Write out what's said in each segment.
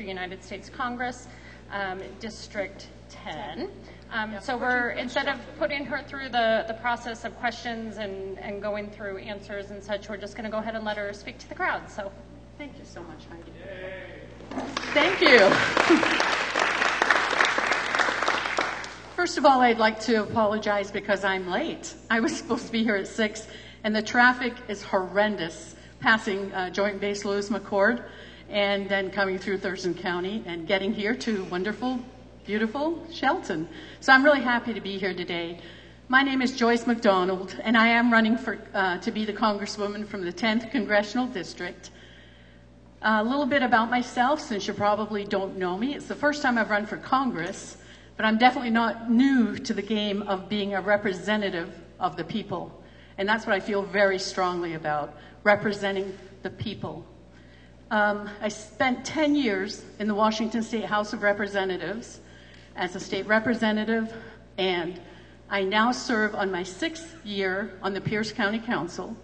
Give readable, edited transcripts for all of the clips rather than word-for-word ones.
for United States Congress, District 10. So we're, instead of putting her through the process of questions and going through answers and such, we're just going to go ahead and let her speak to the crowd. So thank you so much, Heidi. Yay. Thank you. First of all, I'd like to apologize because I'm late. I was supposed to be here at 6, and the traffic is horrendous, passing Joint Base Lewis McChord and then coming through Thurston County and getting here to wonderful, beautiful Shelton. So I'm really happy to be here today. My name is Joyce McDonald, and I am running for to be the Congresswoman from the 10th Congressional District. A little bit about myself, since you probably don't know me. It's the first time I've run for Congress, but I'm definitely not new to the game of being a representative of the people. And that's what I feel very strongly about, representing the people. I spent 10 years in the Washington State House of Representatives as a state representative, and I now serve on my 6th year on the Pierce County Council.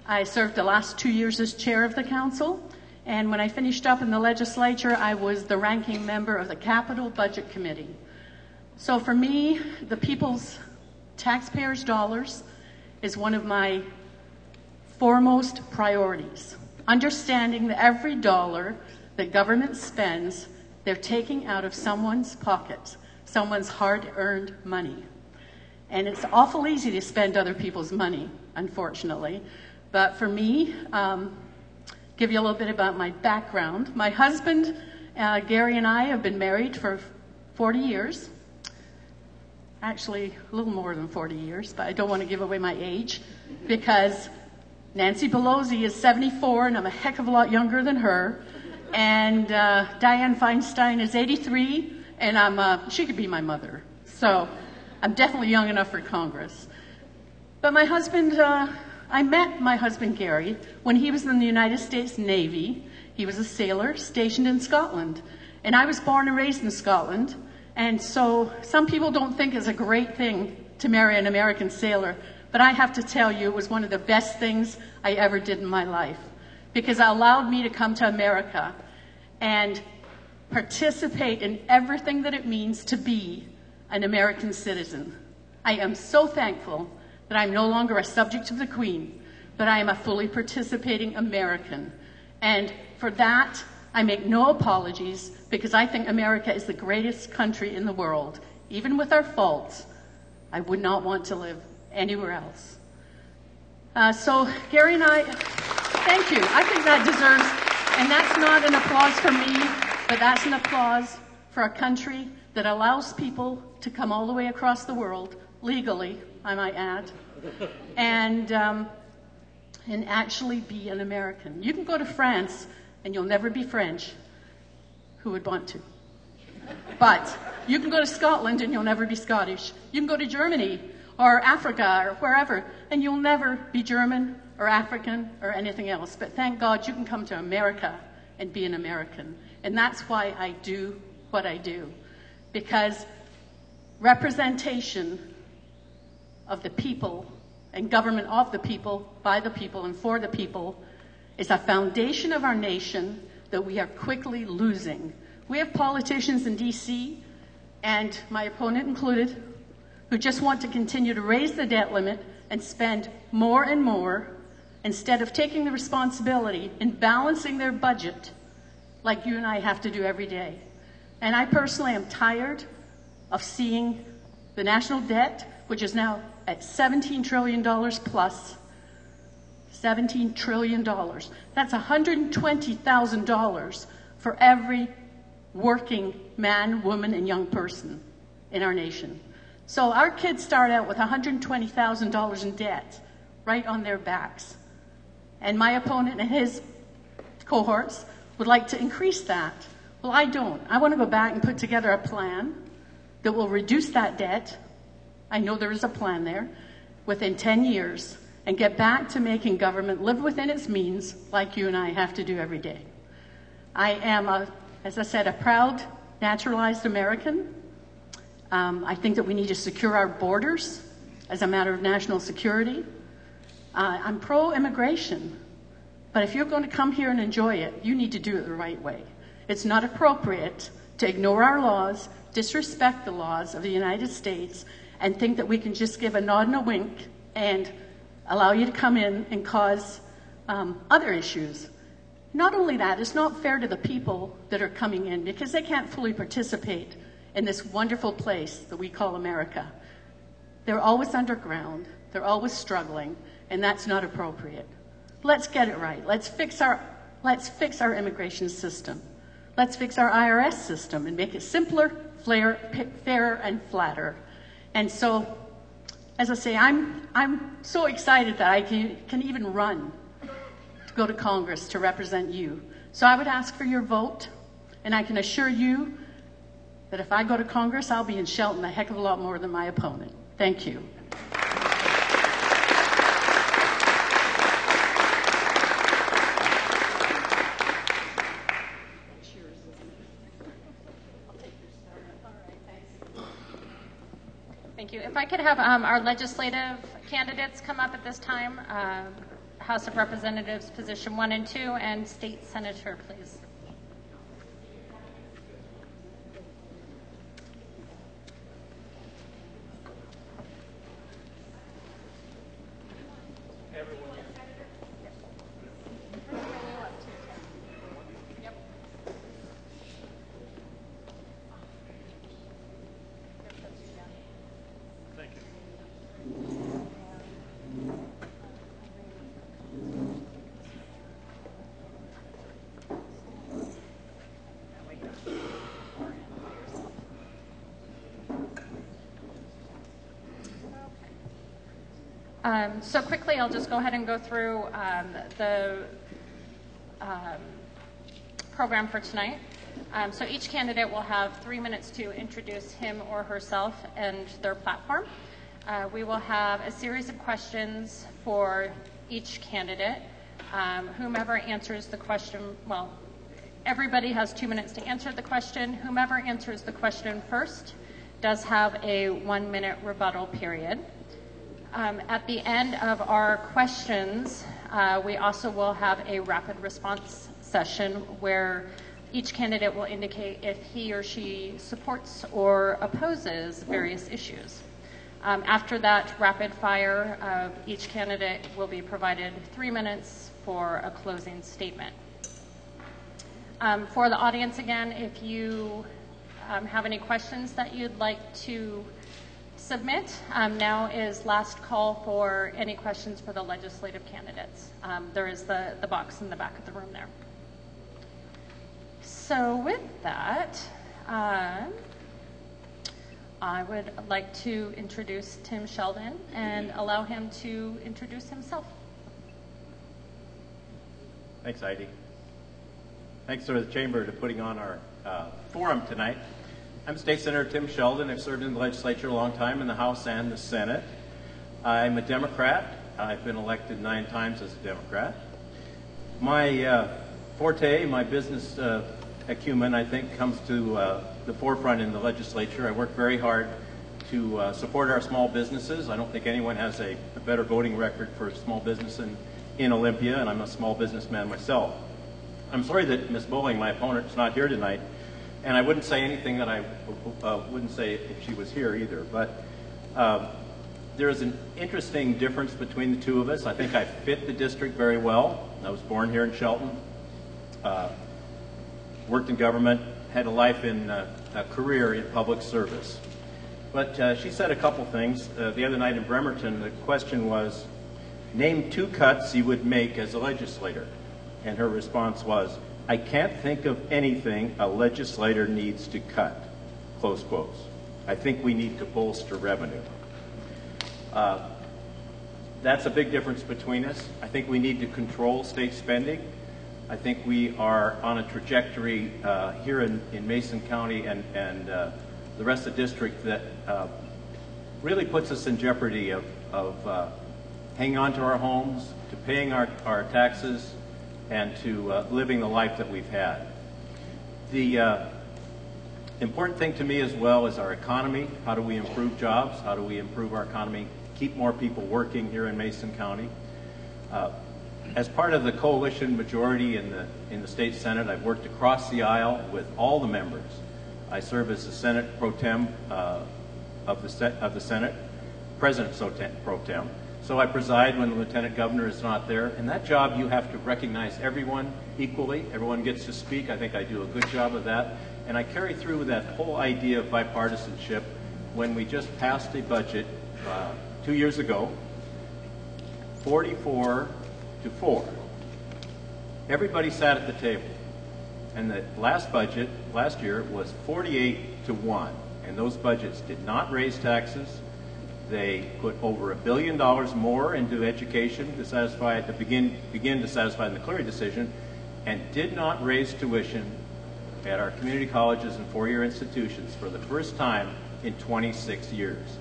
I served the last 2 years as chair of the council, and when I finished up in the legislature, I was the ranking member of the Capital Budget Committee. So for me, the people's taxpayers' dollars is one of my foremost priorities. Understanding that every dollar that government spends, they're taking out of someone's pocket, someone's hard-earned money. And it's awful easy to spend other people's money, unfortunately. But for me, give you a little bit about my background. My husband, Gary, and I have been married for 40 years. Actually, a little more than 40 years, but I don't want to give away my age because Nancy Pelosi is 74 and I'm a heck of a lot younger than her. And Dianne Feinstein is 83 and she could be my mother. So I'm definitely young enough for Congress. But my husband, I met my husband Gary when he was in the United States Navy. He was a sailor stationed in Scotland. And I was born and raised in Scotland. And so some people don't think it's a great thing to marry an American sailor, but I have to tell you it was one of the best things I ever did in my life because it allowed me to come to America and participate in everything that it means to be an American citizen. I am so thankful that I'm no longer a subject of the Queen, but I am a fully participating American. And for that, I make no apologies because I think America is the greatest country in the world. Even with our faults, I would not want to live anywhere else. So Gary and I, thank you. I think that deserves, and that's not an applause for me, but that's an applause for a country that allows people to come all the way across the world, legally, I might add, and actually be an American. You can go to France and you'll never be French. Who would want to? But you can go to Scotland and you'll never be Scottish. You can go to Germany or Africa or wherever and you'll never be German or African or anything else. But thank God you can come to America and be an American. And that's why I do what I do. Because representation of the people and government of the people, by the people, and for the people is a foundation of our nation that we are quickly losing. We have politicians in D.C., and my opponent included, who just want to continue to raise the debt limit and spend more and more instead of taking the responsibility and balancing their budget like you and I have to do every day. And I personally am tired of seeing the national debt, which is now at $17 trillion plus, $17 trillion. That's $120,000 for every working man, woman, and young person in our nation. So our kids start out with $120,000 in debt right on their backs. And my opponent and his cohorts would like to increase that. Well, I don't. I want to go back and put together a plan that will reduce that debt. I know there is a plan there within 10 years and get back to making government live within its means like you and I have to do every day. I am, as I said, a proud naturalized American. I think that we need to secure our borders as a matter of national security. I'm pro-immigration, but if you're going to come here and enjoy it, you need to do it the right way. It's not appropriate to ignore our laws, disrespect the laws of the United States, and think that we can just give a nod and a wink and allow you to come in and cause other issues. Not only that, it's not fair to the people that are coming in because they can't fully participate in this wonderful place that we call America. They're always underground, they're always struggling, and that's not appropriate. Let's get it right. Let's fix our immigration system. Let's fix our IRS system and make it simpler, fairer, and flatter. And so, as I say, I'm so excited that I can even run to go to Congress to represent you. So I would ask for your vote, and I can assure you that if I go to Congress, I'll be in Shelton a heck of a lot more than my opponent. Thank you. Thank you. If I could have our legislative candidates come up at this time, House of Representatives, position 1 and 2, and State Senator, please. So quickly, I'll just go ahead and go through the program for tonight. So each candidate will have 3 minutes to introduce him or herself and their platform. We will have a series of questions for each candidate. Whomever answers the question, well, everybody has 2 minutes to answer the question. Whomever answers the question first does have a 1-minute rebuttal period. At the end of our questions, we also will have a rapid response session where each candidate will indicate if he or she supports or opposes various issues. After that rapid fire, each candidate will be provided 3 minutes for a closing statement. For the audience again, if you have any questions that you'd like to submit, now is last call for any questions for the legislative candidates. There is the box in the back of the room there. So with that, I would like to introduce Tim Sheldon and allow him to introduce himself. Thanks, Heidi. Thanks to the Chamber for putting on our forum tonight. I'm State Senator Tim Sheldon. I've served in the legislature a long time in the House and the Senate. I'm a Democrat. I've been elected 9 times as a Democrat. My forte, my business acumen, I think, comes to the forefront in the legislature. I work very hard to support our small businesses. I don't think anyone has a better voting record for small business in Olympia, and I'm a small businessman myself. I'm sorry that Ms. Bowling, my opponent, is not here tonight. And I wouldn't say anything that I wouldn't say if she was here either. But there is an interesting difference between the two of us. I think I fit the district very well. I was born here in Shelton, worked in government, had a life in a career in public service. But she said a couple things. The other night in Bremerton, the question was, name 2 cuts you would make as a legislator. And her response was, I can't think of anything a legislator needs to cut, close quotes. I think we need to bolster revenue. That's a big difference between us. I think we need to control state spending. I think we are on a trajectory here in Mason County and the rest of the district that really puts us in jeopardy of hanging on to our homes, to paying our taxes, and to living the life that we've had. The important thing to me as well is our economy. How do we improve jobs? How do we improve our economy, keep more people working here in Mason County? As part of the coalition majority in the state Senate, I've worked across the aisle with all the members. I serve as the Senate Pro Tem of the Senate, President Pro Tem. So I preside when the Lieutenant Governor is not there. In that job, you have to recognize everyone equally. Everyone gets to speak. I think I do a good job of that. And I carry through that whole idea of bipartisanship when we just passed a budget 2 years ago, 44-4. Everybody sat at the table. And the last budget, last year, was 48-1. And those budgets did not raise taxes. They put over $1 billion more into education to satisfy, begin to satisfy the Cleary decision, and did not raise tuition at our community colleges and four-year institutions for the first time in 26 years.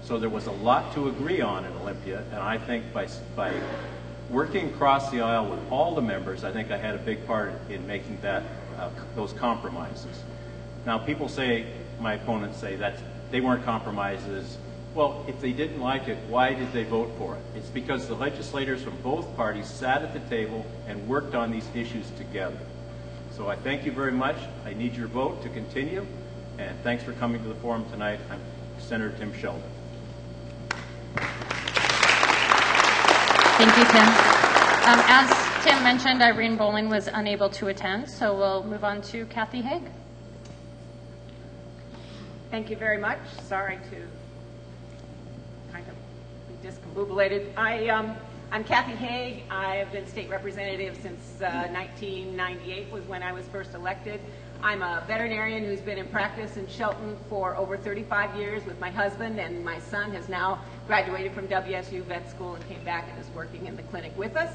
So there was a lot to agree on in Olympia, and I think by working across the aisle with all the members, I think I had a big part in making that those compromises. Now, people say, my opponents say that they weren't compromises. Well, if they didn't like it, why did they vote for it? It's because the legislators from both parties sat at the table and worked on these issues together. So I thank you very much. I need your vote to continue, and thanks for coming to the forum tonight. I'm Senator Tim Sheldon. Thank you, Tim. As Tim mentioned, Irene Bowling was unable to attend, so we'll move on to Kathy Haig. Thank you very much. Sorry to kind of be discombobulated. I'm Kathy Haig. I've been state representative since 1998 was when I was first elected. I'm a veterinarian who's been in practice in Shelton for over 35 years with my husband, and my son has now graduated from WSU Vet School and came back and is working in the clinic with us.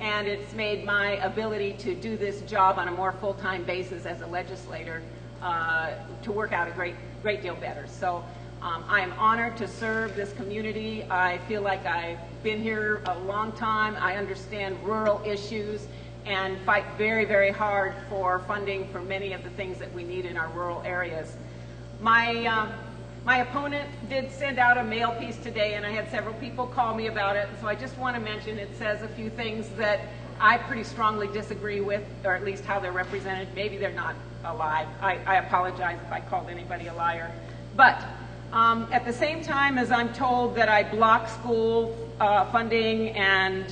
And it's made my ability to do this job on a more full-time basis as a legislator to work out a great deal better. So I am honored to serve this community. I feel like I've been here a long time. I understand rural issues and fight very, very hard for funding for many of the things that we need in our rural areas. My opponent did send out a mail piece today, and I had several people call me about it, so I just want to mention it says a few things that I pretty strongly disagree with, or at least how they're represented. Maybe they're not a lie. I apologize if I called anybody a liar. But at the same time as I'm told that I block school funding and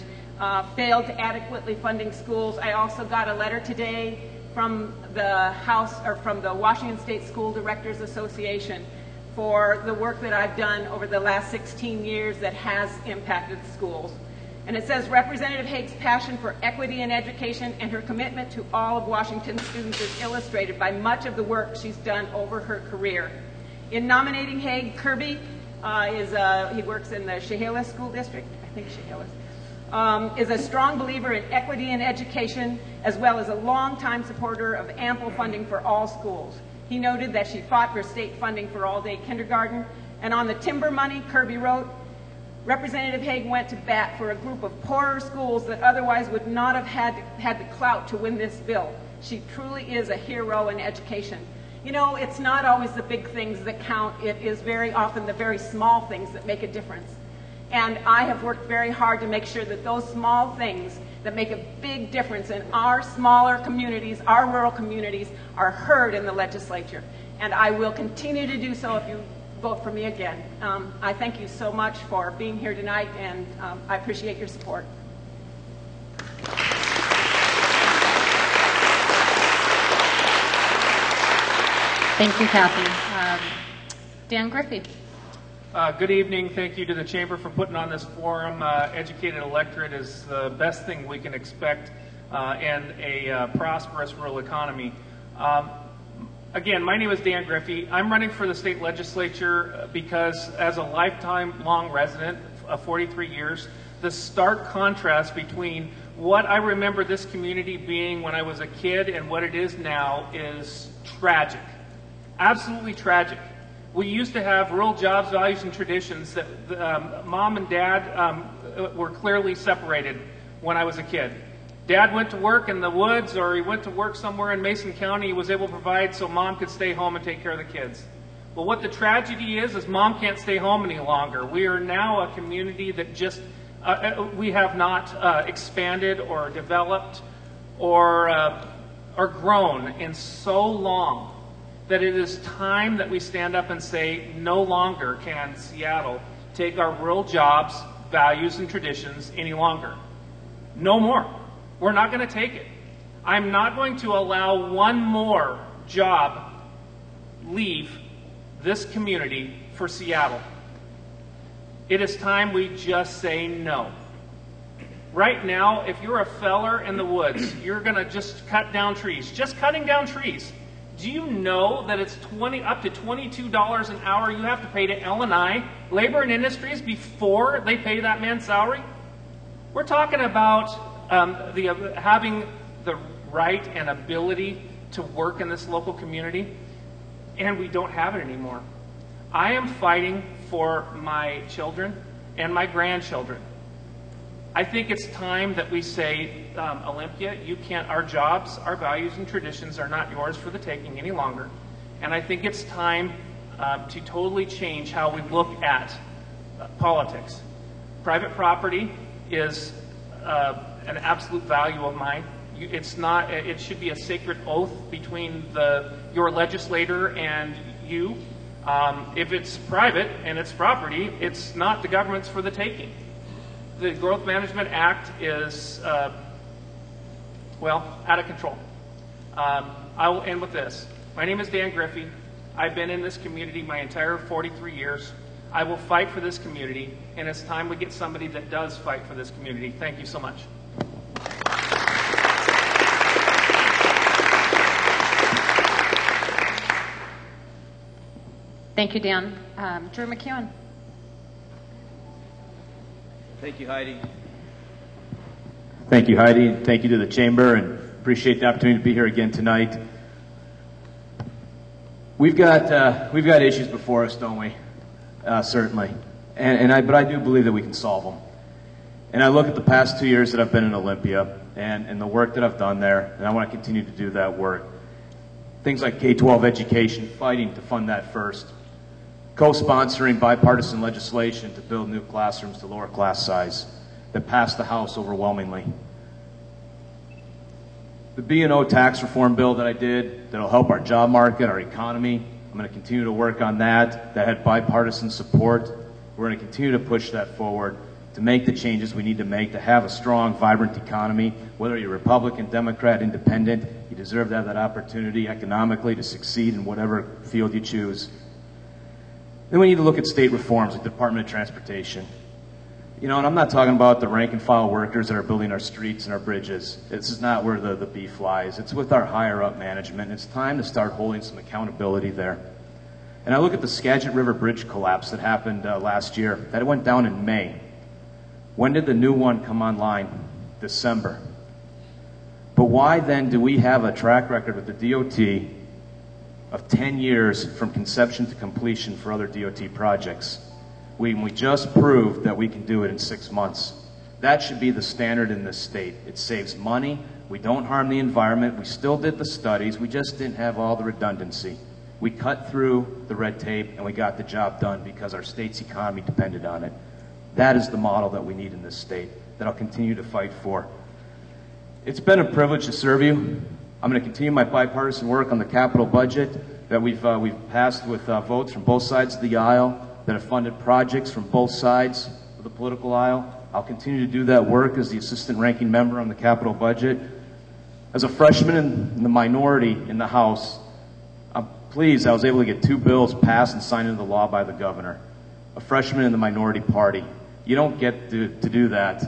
failed to adequately funding schools, I also got a letter today from the House, or from the Washington State School Directors Association, for the work that I've done over the last 16 years that has impacted schools. And it says, Representative Haig's passion for equity in education and her commitment to all of Washington's students is illustrated by much of the work she's done over her career. In nominating Haig, Kirby he works in the Chehalis School District, I think Chehalis, is a strong believer in equity in education, as well as a longtime supporter of ample funding for all schools. He noted that she fought for state funding for all-day kindergarten, and on the timber money, Kirby wrote, Representative Haig went to bat for a group of poorer schools that otherwise would not have had the clout to win this bill. She truly is a hero in education. You know, it's not always the big things that count. It is very often the very small things that make a difference. And I have worked very hard to make sure that those small things that make a big difference in our smaller communities, our rural communities, are heard in the legislature. And I will continue to do so if you vote for me again. I thank you so much for being here tonight, and I appreciate your support. Thank you, Kathy. Dan Griffey. Good evening. Thank you to the Chamber for putting on this forum. Educated electorate is the best thing we can expect in a prosperous rural economy. Again, my name is Dan Griffey. I'm running for the state legislature because as a lifetime long resident of 43 years, the stark contrast between what I remember this community being when I was a kid and what it is now is tragic. Absolutely tragic. We used to have rural jobs, values, and traditions that mom and dad were clearly separated when I was a kid. Dad went to work in the woods, or he went to work somewhere in Mason County. He was able to provide so mom could stay home and take care of the kids. Well, what the tragedy is mom can't stay home any longer. We are now a community that just We have not expanded or developed or grown in so long that it is time that we stand up and say, no longer can Seattle take our rural jobs, values, and traditions any longer. No more. We're not going to take it. I'm not going to allow one more job leave this community for Seattle. It is time we just say no. Right now, if you're a feller in the woods, you're going to just cut down trees. Just cutting down trees. Do you know that it's up to $22 an hour you have to pay to L&I, Labor and Industries, before they pay that man's salary? We're talking about having the right and ability to work in this local community, and we don't have it anymore. I am fighting for my children and my grandchildren. I think it's time that we say, Olympia, you can't, our jobs, our values and traditions are not yours for the taking any longer. And I think it's time to totally change how we look at politics. Private property is an absolute value of mine. It's not, it should be a sacred oath between your legislator and you. If it's private and it's property, it's not the government's for the taking. The Growth Management Act is, out of control. I will end with this. My name is Dan Griffey. I've been in this community my entire 43 years. I will fight for this community, and it's time we get somebody that does fight for this community. Thank you so much. Thank you, Dan. Drew McEwen. Thank you, Heidi. Thank you, Heidi. Thank you to the Chamber, and appreciate the opportunity to be here again tonight. We've got issues before us, don't we? Certainly. But I do believe that we can solve them. And I look at the past 2 years that I've been in Olympia and the work that I've done there, and I want to continue to do that work. Things like K-12 education, fighting to fund that first. Co-sponsoring bipartisan legislation to build new classrooms to lower class size that passed the House overwhelmingly. The B&O tax reform bill that I did that'll help our job market, our economy, I'm going to continue to work on that. That had bipartisan support. We're going to continue to push that forward to make the changes we need to make to have a strong, vibrant economy. Whether you're Republican, Democrat, Independent, you deserve to have that opportunity economically to succeed in whatever field you choose. Then we need to look at state reforms like the Department of Transportation. You know, and I'm not talking about the rank and file workers that are building our streets and our bridges. This is not where the beef lies. It's with our higher up management. It's time to start holding some accountability there. And I look at the Skagit River Bridge collapse that happened last year. That went down in May. When did the new one come online? December. But why then do we have a track record with the DOT of 10 years from conception to completion for other DOT projects? We just proved that we can do it in 6 months. That should be the standard in this state. It saves money. We don't harm the environment. We still did the studies. We just didn't have all the redundancy. We cut through the red tape and we got the job done because our state's economy depended on it. That is the model that we need in this state that I'll continue to fight for. It's been a privilege to serve you. I'm going to continue my bipartisan work on the capital budget that we've passed with votes from both sides of the aisle that have funded projects from both sides of the political aisle. I'll continue to do that work as the assistant ranking member on the capital budget. As a freshman in the minority in the House, I'm pleased I was able to get 2 bills passed and signed into law by the governor. A freshman in the minority party. You don't get to do that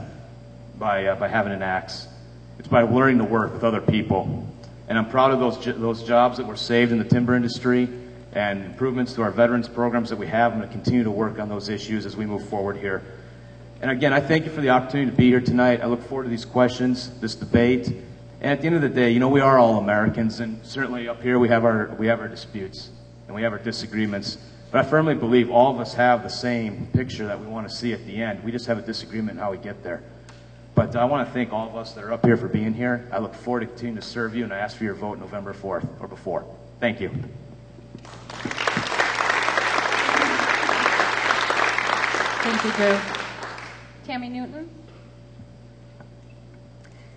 by having an axe. It's by learning to work with other people. And I'm proud of those jobs that were saved in the timber industry and improvements to our veterans programs that we have. I'm going to continue to work on those issues as we move forward here. And again, I thank you for the opportunity to be here tonight. I look forward to these questions, this debate. And at the end of the day, you know, we are all Americans, and certainly up here we have our disputes and we have our disagreements. But I firmly believe all of us have the same picture that we want to see at the end. We just have a disagreement on how we get there. But I want to thank all of us that are up here for being here. I look forward to continuing to serve you, and I ask for your vote November 4th or before. Thank you. Thank you, Drew. Tammy Newton.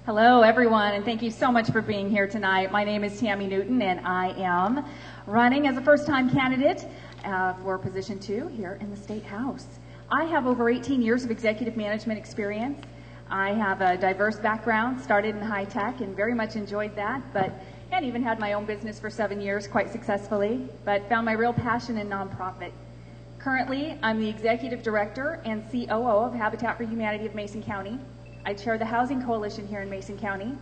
Hello, everyone, and thank you so much for being here tonight. My name is Tammy Newton, and I am running as a first-time candidate for position 2 here in the State House. I have over 18 years of executive management experience. I have a diverse background, started in high tech and very much enjoyed that, and even had my own business for 7 years quite successfully, but found my real passion in nonprofit. Currently, I'm the executive director and COO of Habitat for Humanity of Mason County. I chair the Housing Coalition here in Mason County,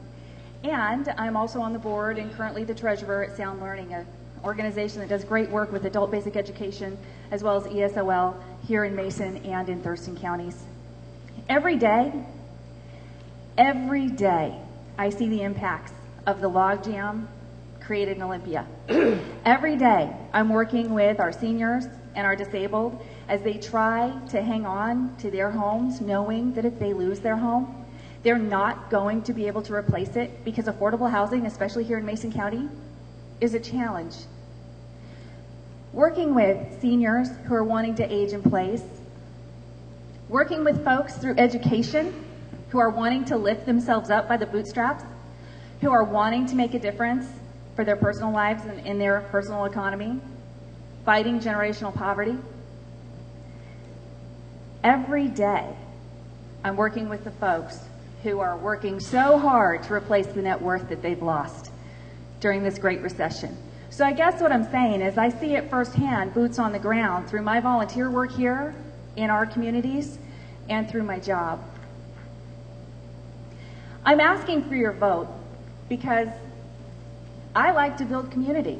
and I'm also on the board and currently the treasurer at Sound Learning, an organization that does great work with adult basic education as well as ESOL here in Mason and in Thurston counties. Every day, I see the impacts of the logjam created in Olympia. Every day, I'm working with our seniors and our disabled as they try to hang on to their homes, knowing that if they lose their home, they're not going to be able to replace it, because affordable housing, especially here in Mason County, is a challenge. Working with seniors who are wanting to age in place, working with folks through education who are wanting to lift themselves up by the bootstraps, who are wanting to make a difference for their personal lives and in their personal economy, fighting generational poverty. Every day, I'm working with the folks who are working so hard to replace the net worth that they've lost during this great recession. So I guess what I'm saying is I see it firsthand, boots on the ground, through my volunteer work here in our communities and through my job. I'm asking for your vote because I like to build community.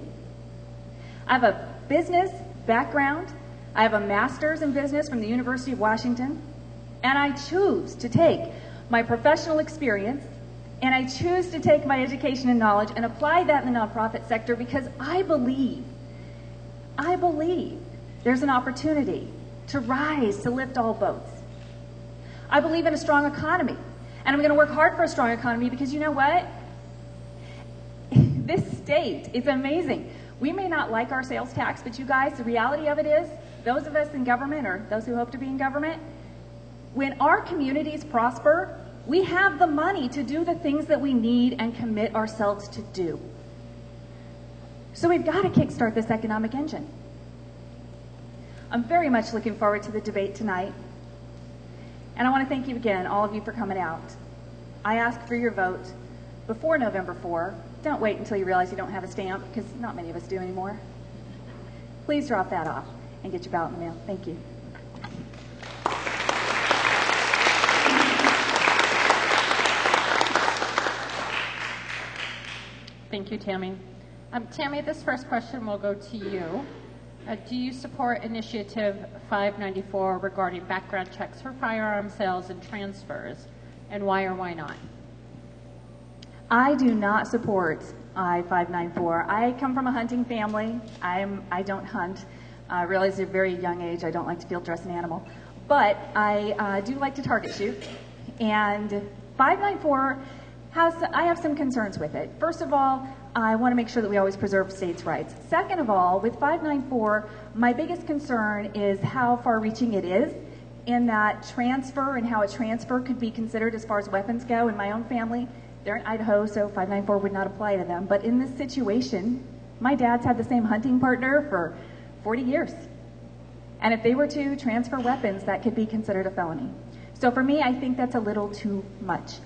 I have a business background. I have a master's in business from the University of Washington, and I choose to take my professional experience and I choose to take my education and knowledge and apply that in the nonprofit sector because I believe there's an opportunity to rise, to lift all boats. I believe in a strong economy, and I'm going to work hard for a strong economy because you know what? This state is amazing. We may not like our sales tax, but you guys, the reality of it is, those of us in government or those who hope to be in government, when our communities prosper, we have the money to do the things that we need and commit ourselves to do. So we've got to kickstart this economic engine. I'm very much looking forward to the debate tonight. And I want to thank you again, all of you, for coming out. I ask for your vote before November 4. Don't wait until you realize you don't have a stamp, because not many of us do anymore. Please drop that off and get your ballot in the mail. Thank you. Thank you, Tammy. Tammy, this first question will go to you. Do you support Initiative 594 regarding background checks for firearm sales and transfers, and why or why not? I do not support I-594. I come from a hunting family. I don't hunt. I realize at a very young age I don't like to field dress an animal. But I do like to target shoot. And 594 I have some concerns with it. First of all, I want to make sure that we always preserve states' rights. Second of all, with 594, my biggest concern is how far-reaching it is in that transfer and how a transfer could be considered as far as weapons go. In my own family, they're in Idaho, so 594 would not apply to them. But in this situation, my dad's had the same hunting partner for 40 years. And if they were to transfer weapons, that could be considered a felony. So for me, I think that's a little too much.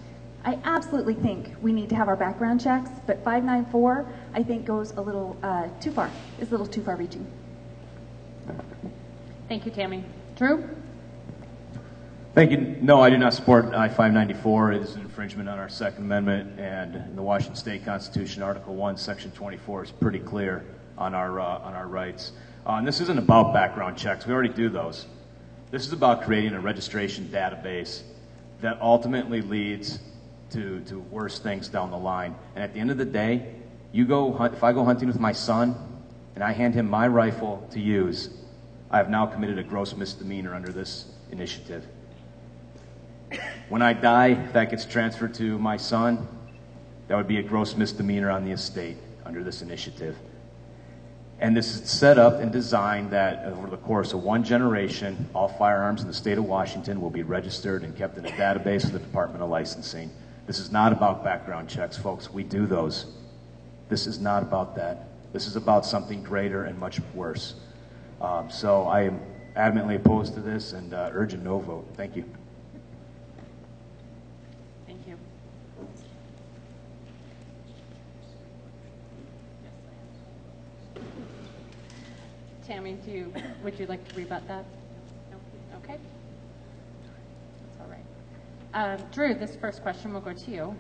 I absolutely think we need to have our background checks, but 594, I think, goes a little too far. It's a little too far reaching. Thank you, Tammy. Drew? Thank you. No, I do not support I-594. It is an infringement on our Second Amendment, and in the Washington State Constitution, Article 1, Section 24 is pretty clear on our rights. And this isn't about background checks. We already do those. This is about creating a registration database that ultimately leads to worse things down the line. And at the end of the day, if I go hunting with my son and I hand him my rifle to use, I have now committed a gross misdemeanor under this initiative. When I die, if that gets transferred to my son, that would be a gross misdemeanor on the estate under this initiative. And this is set up and designed that over the course of one generation, all firearms in the state of Washington will be registered and kept in a database of the Department of Licensing. This is not about background checks, folks. We do those. This is not about that. This is about something greater and much worse. So I am adamantly opposed to this and urge a no vote. Thank you. Thank you. Tammy, would you like to rebut that? No? Okay. That's all right. Drew, this first question will go to you.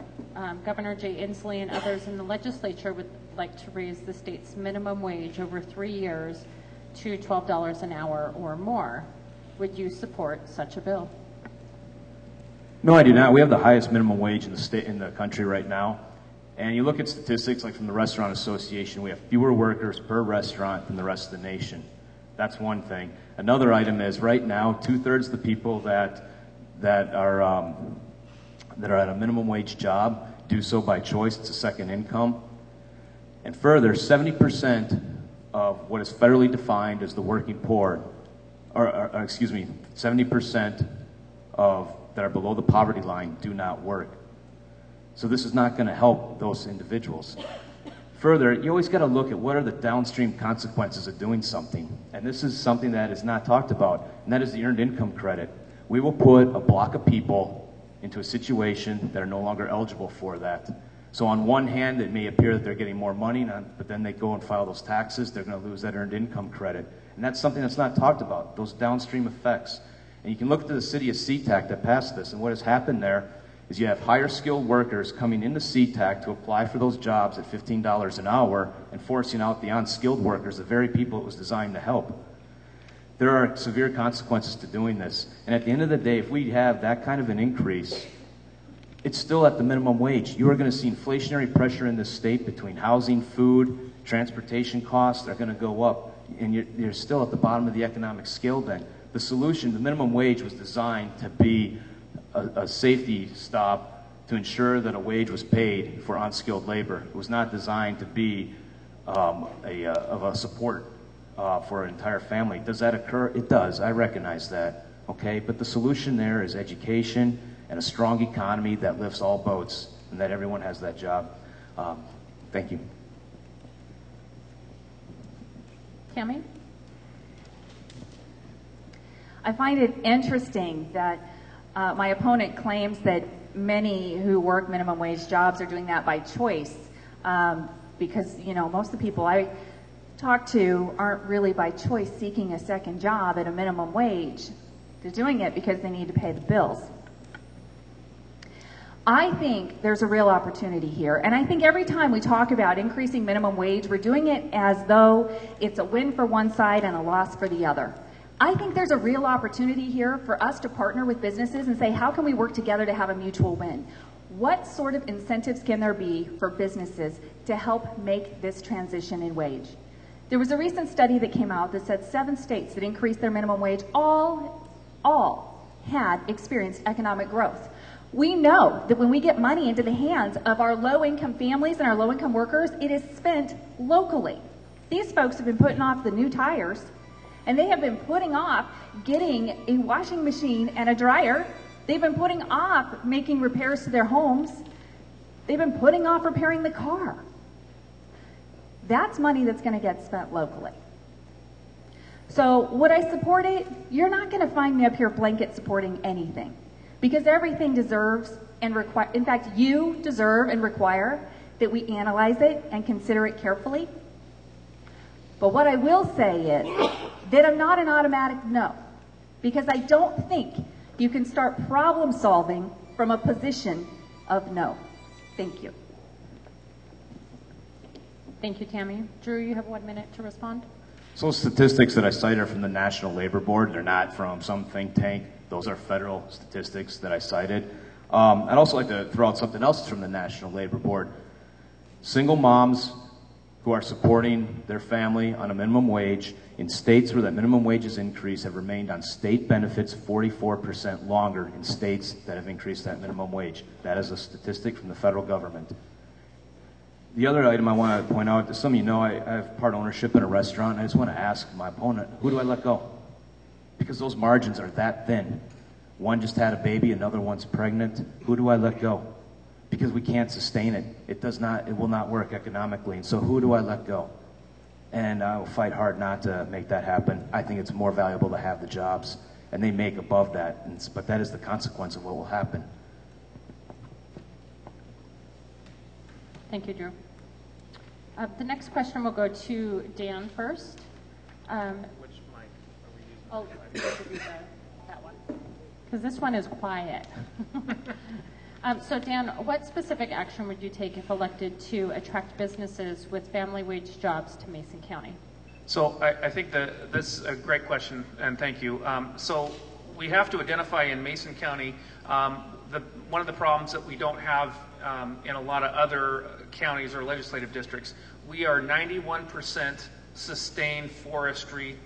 Governor Jay Inslee and others in the legislature would like to raise the state's minimum wage over 3 years to $12 an hour or more. Would you support such a bill? No, I do not. We have the highest minimum wage in the country right now. And you look at statistics like from the Restaurant Association, we have fewer workers per restaurant than the rest of the nation. That's one thing. Another item is right now, 2/3 of the people that are at a minimum wage job do so by choice. It's a second income. And further, 70% of what is federally defined as the working poor, 70% of that are below the poverty line do not work. So this is not going to help those individuals. Further, you always got to look at what are the downstream consequences of doing something. And this is something that is not talked about, and that is the earned income credit. We will put a block of people into a situation that are no longer eligible for that. So on one hand, it may appear that they're getting more money, but then they go and file those taxes, they're going to lose that earned income credit. And that's something that's not talked about, those downstream effects. And you can look to the city of SeaTac that passed this, and what has happened there is you have higher skilled workers coming into SeaTac to apply for those jobs at $15 an hour and forcing out the unskilled workers, the very people it was designed to help. There are severe consequences to doing this. And at the end of the day, if we have that kind of an increase, it's still at the minimum wage. You are going to see inflationary pressure in this state between housing, food, transportation costs are going to go up. And you're still at the bottom of the economic scale then. The solution, the minimum wage, was designed to be a safety stop to ensure that a wage was paid for unskilled labor. It was not designed to be of a support for an entire family. Does that occur? It does. I recognize that. Okay, but the solution there is education and a strong economy that lifts all boats and that everyone has that job. Thank you. Tammy? I find it interesting that my opponent claims that many who work minimum wage jobs are doing that by choice, because, you know, most of the people I talk to aren't really by choice seeking a second job at a minimum wage. They're doing it because they need to pay the bills. I think there's a real opportunity here, and I think every time we talk about increasing minimum wage, we're doing it as though it's a win for one side and a loss for the other. I think there's a real opportunity here for us to partner with businesses and say, how can we work together to have a mutual win? What sort of incentives can there be for businesses to help make this transition in wage? There was a recent study that came out that said 7 states that increased their minimum wage all had experienced economic growth. We know that when we get money into the hands of our low-income families and our low-income workers, it is spent locally. These folks have been putting off the new tires, and they have been putting off getting a washing machine and a dryer. They've been putting off making repairs to their homes. They've been putting off repairing the car. That's money that's going to get spent locally. So would I support it? You're not going to find me up here blanket supporting anything, because everything deserves and require, in fact, you deserve and require that we analyze it and consider it carefully. But what I will say is that I'm not an automatic no, because I don't think you can start problem solving from a position of no. Thank you. Thank you, Tammy. Drew, you have 1 minute to respond. So statistics that I cite are from the National Labor Board. They're not from some think tank. Those are federal statistics that I cited. I'd also like to throw out something else from the National Labor Board. Single moms who are supporting their family on a minimum wage in states where that minimum wages increase have remained on state benefits 44% longer in states that have increased that minimum wage. That is a statistic from the federal government. The other item I want to point out, as some of you know, I have part ownership in a restaurant. I just want to ask my opponent, who do I let go? Because those margins are that thin. One just had a baby, another one's pregnant. Who do I let go? Because we can't sustain it. It will not work economically. And so who do I let go? And I will fight hard not to make that happen. I think it's more valuable to have the jobs, and they make above that. But that is the consequence of what will happen. Thank you, Drew. The next question will go to Dan first. Which mic are we using? I'll give you that one, because this one is quiet. So Dan, what specific action would you take if elected to attract businesses with family wage jobs to Mason County? So I think this is a great question, and thank you. So we have to identify in Mason County one of the problems that we don't have in a lot of other counties or legislative districts. We are 91% sustained forestry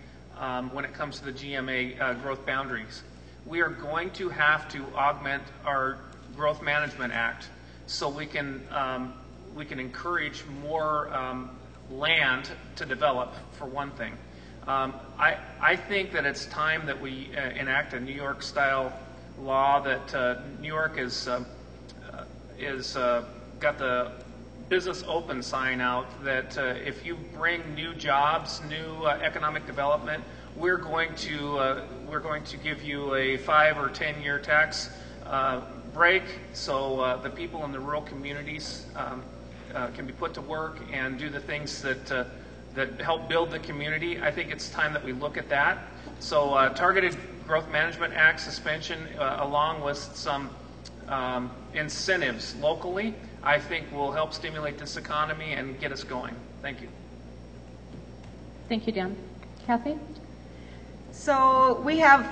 when it comes to the GMA growth boundaries. We are going to have to augment our Growth Management Act so we can encourage more land to develop, for one thing. I think that it's time that we enact a New York-style law that New York is got the business open sign out that if you bring new jobs, new economic development, we're going to give you a 5 or 10 year tax break, so the people in the rural communities can be put to work and do the things that help build the community. I think it's time that we look at that. So targeted Growth Management Act suspension, along with some incentives locally, I think will help stimulate this economy and get us going. Thank you. Thank you, Dan. Kathy? So we have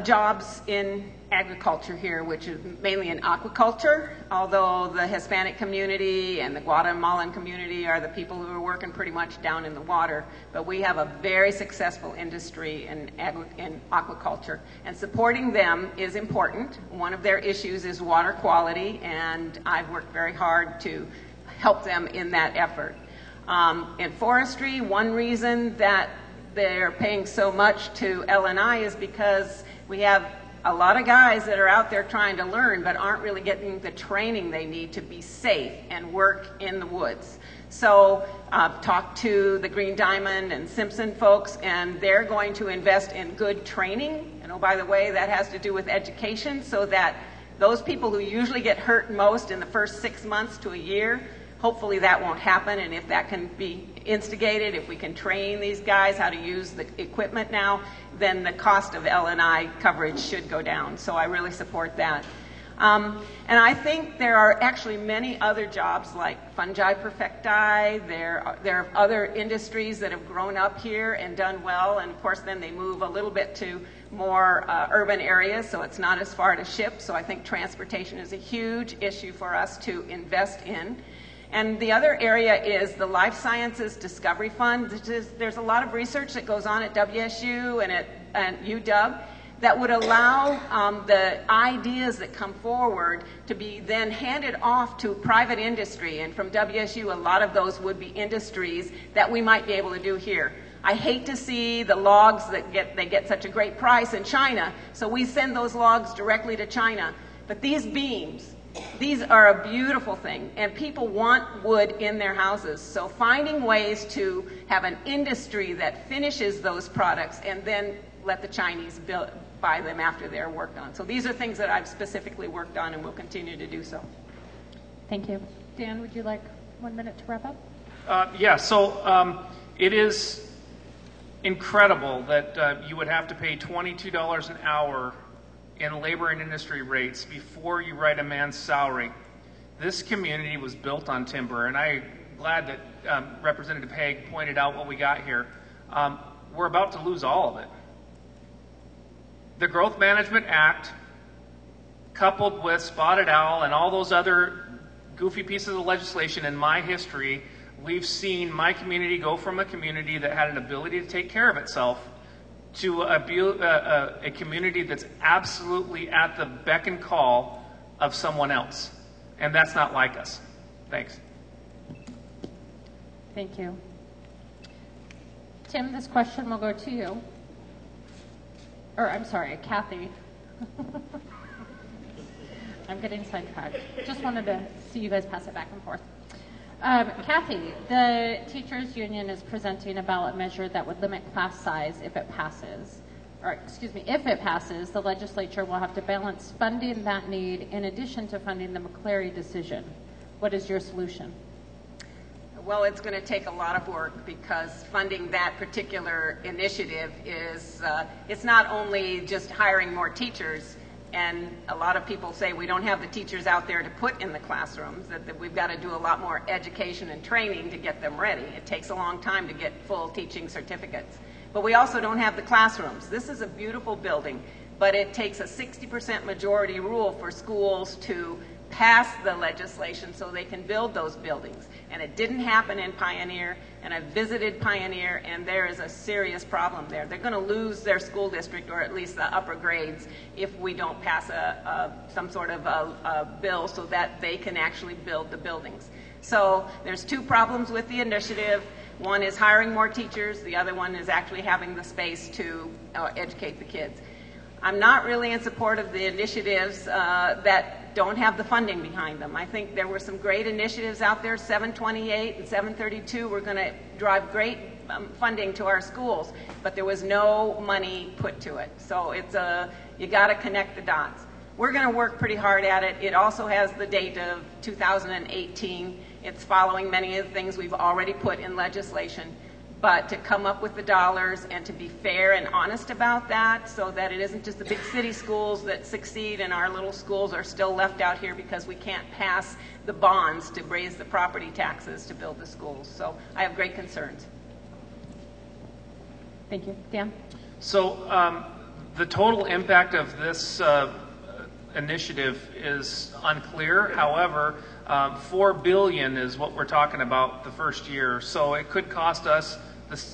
jobs in agriculture here, which is mainly in aquaculture, although the Hispanic community and the Guatemalan community are the people who are working pretty much down in the water. But we have a very successful industry in aquaculture, and supporting them is important. One of their issues is water quality, and I've worked very hard to help them in that effort. In forestry, one reason that they're paying so much to LNI is because we have a lot of guys that are out there trying to learn but aren't really getting the training they need to be safe and work in the woods. So talk to the Green Diamond and Simpson folks, and they're going to invest in good training. And oh, by the way, that has to do with education, so that those people who usually get hurt most in the first 6 months to a year, hopefully that won't happen. And if that can be instigated, if we can train these guys how to use the equipment now, then the cost of LNI coverage should go down. So I really support that. And I think there are actually many other jobs like fungi perfecti. There are other industries that have grown up here and done well, and of course then they move a little bit to more urban areas, so it's not as far to ship. So I think transportation is a huge issue for us to invest in. And the other area is the Life Sciences Discovery Fund. There's a lot of research that goes on at WSU and at UW that would allow the ideas that come forward to be then handed off to private industry. And from WSU, a lot of those would be industries that we might be able to do here. I hate to see the logs that get such a great price in China, so we send those logs directly to China. But these beams, these are a beautiful thing, and people want wood in their houses. So finding ways to have an industry that finishes those products and then let the Chinese buy them after they're worked on. So these are things that I've specifically worked on and will continue to do so. Thank you. Dan, would you like 1 minute to wrap up? It is incredible that you would have to pay $22 an hour in labor and industry rates before you write a man's salary. This community was built on timber, and I'm glad that Representative Haig pointed out what we got here. We're about to lose all of it. The Growth Management Act, coupled with Spotted Owl and all those other goofy pieces of legislation in my history, we've seen my community go from a community that had an ability to take care of itself to a community that's absolutely at the beck and call of someone else. And that's not like us. Thanks. Thank you. Tim, this question will go to you. Or, I'm sorry, Kathy. I'm getting sidetracked. Just wanted to see you guys pass it back and forth. Kathy, the teachers union is presenting a ballot measure that would limit class size if it passes. Or, excuse me, if it passes, the legislature will have to balance funding that need in addition to funding the McCleary decision. What is your solution? Well, it's going to take a lot of work because funding that particular initiative is, it's not only just hiring more teachers, and a lot of people say we don't have the teachers out there to put in the classrooms, that we've got to do a lot more education and training to get them ready. It takes a long time to get full teaching certificates. But we also don't have the classrooms. This is a beautiful building, but it takes a 60% majority rule for schools to pass the legislation so they can build those buildings. And it didn't happen in Pioneer, and I visited Pioneer, and there is a serious problem there. They're going to lose their school district, or at least the upper grades, if we don't pass some sort of a bill so that they can actually build the buildings. So there's two problems with the initiative. One is hiring more teachers. The other one is actually having the space to educate the kids. I'm not really in support of the initiatives that don't have the funding behind them. I think there were some great initiatives out there. 728 and 732 were going to drive great funding to our schools, but there was no money put to it. So it's you got to connect the dots. We're going to work pretty hard at it. It also has the date of 2018. It's following many of the things we've already put in legislation. But to come up with the dollars and to be fair and honest about that so that it isn't just the big city schools that succeed and our little schools are still left out here because we can't pass the bonds to raise the property taxes to build the schools. So I have great concerns. Thank you. Dan? So the total impact of this initiative is unclear. However, $4 billion is what we're talking about the first year. So it could cost us,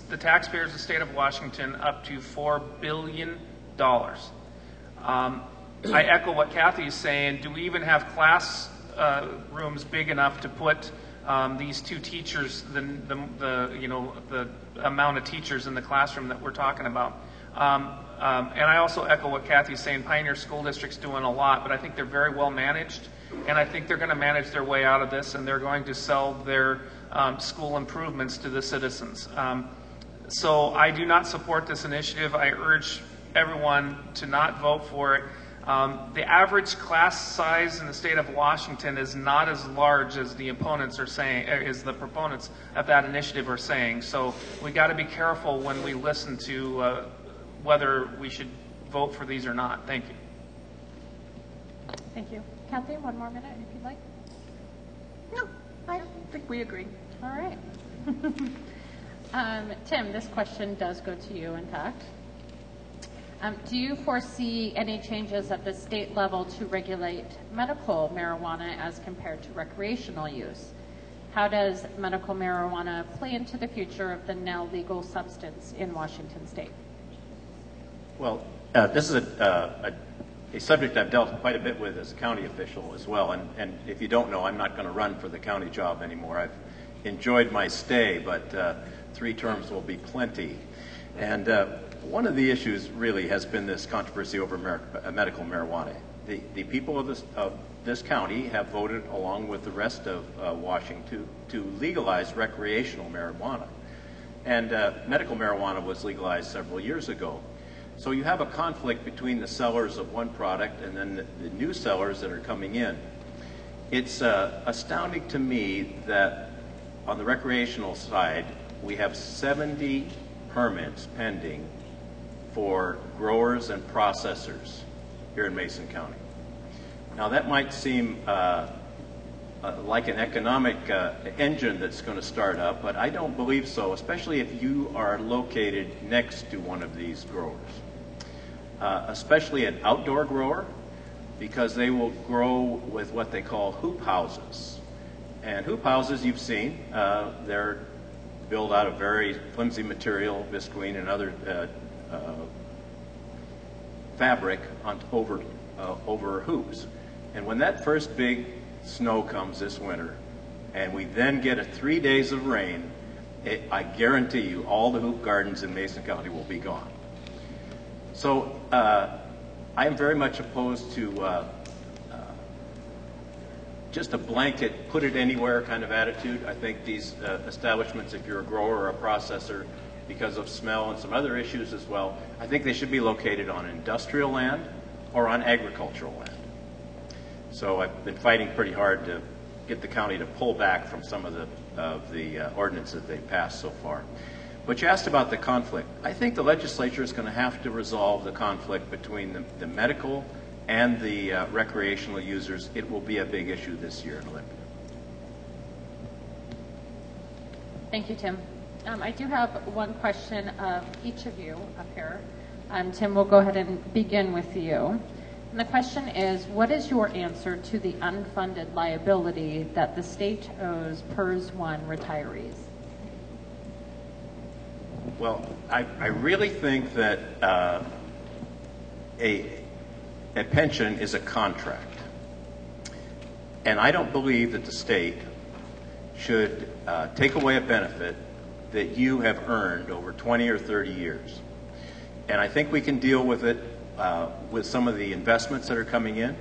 the taxpayers of the state of Washington, up to $4 billion. I echo what Kathy is saying. Do we even have class rooms big enough to put these two teachers, the amount of teachers in the classroom that we're talking about? And I also echo what Kathy's saying. Pioneer School District's doing a lot, but I think they're very well managed, and I think they're going to manage their way out of this, and they're going to sell their school improvements to the citizens. So I do not support this initiative. I urge everyone to not vote for it. The average class size in the state of Washington is not as large as the opponents are saying, as the proponents of that initiative are saying. So we got to be careful when we listen to whether we should vote for these or not. Thank you. Thank you. Kathy, one more minute if you'd like. No, I think we agree. All right. Tim, this question does go to you, in fact. Do you foresee any changes at the state level to regulate medical marijuana as compared to recreational use? How does medical marijuana play into the future of the now legal substance in Washington state? Well, this is a subject I've dealt quite a bit with as a county official as well. And if you don't know, I'm not going to run for the county job anymore. I've enjoyed my stay, but 3 terms will be plenty. And one of the issues really has been this controversy over medical marijuana. The people of this county have voted along with the rest of Washington to legalize recreational marijuana. And medical marijuana was legalized several years ago. So you have a conflict between the sellers of one product and then the new sellers that are coming in. It's astounding to me that on the recreational side, we have 70 permits pending for growers and processors here in Mason County. Now that might seem like an economic engine that's going to start up, but I don't believe so, especially if you are located next to one of these growers. Especially an outdoor grower, because they will grow with what they call hoop houses. And hoop houses, you've seen, they're built out of very flimsy material, visqueen and other fabric over hoops. And when that first big snow comes this winter, and we then get 3 days of rain, I guarantee you all the hoop gardens in Mason County will be gone. So I am very much opposed to just a blanket, put it anywhere kind of attitude. I think these establishments, if you're a grower or a processor, because of smell and some other issues as well, I think they should be located on industrial land or on agricultural land. So I've been fighting pretty hard to get the county to pull back from some of the ordinances they've passed so far. But you asked about the conflict. I think the legislature is going to have to resolve the conflict between the medical and the recreational users. It will be a big issue this year in Olympia. Thank you, Tim. I do have one question of each of you up here. Tim, we'll go ahead and begin with you. And the question is, what is your answer to the unfunded liability that the state owes PERS 1 retirees? Well, I really think that a pension is a contract. And I don't believe that the state should take away a benefit that you have earned over 20 or 30 years. And I think we can deal with it with some of the investments that are coming in.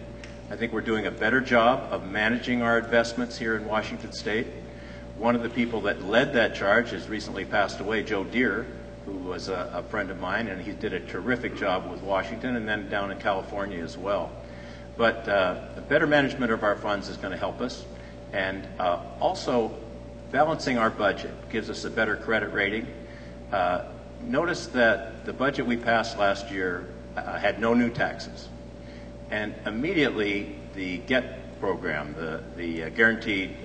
I think we're doing a better job of managing our investments here in Washington State. One of the people that led that charge has recently passed away, Joe Deere, who was a friend of mine, and he did a terrific job with Washington and then down in California as well. But a better management of our funds is going to help us. And also, balancing our budget gives us a better credit rating. Notice that the budget we passed last year had no new taxes. And immediately the GET program, the guaranteed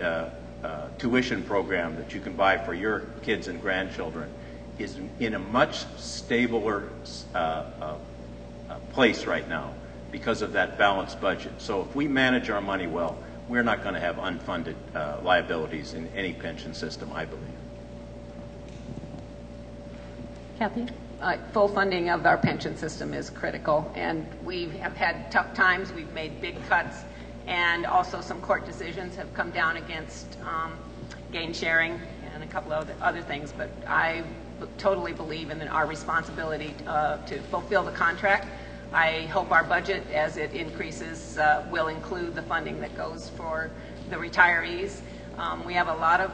tuition program that you can buy for your kids and grandchildren, is in a much stabler place right now because of that balanced budget. So if we manage our money well, we're not going to have unfunded liabilities in any pension system, I believe. Kathy? Full funding of our pension system is critical, and we have had tough times. We've made big cuts, and also some court decisions have come down against gain sharing and a couple of other things. But I totally believe in our responsibility to fulfill the contract. I hope our budget, as it increases, will include the funding that goes for the retirees. We have a lot of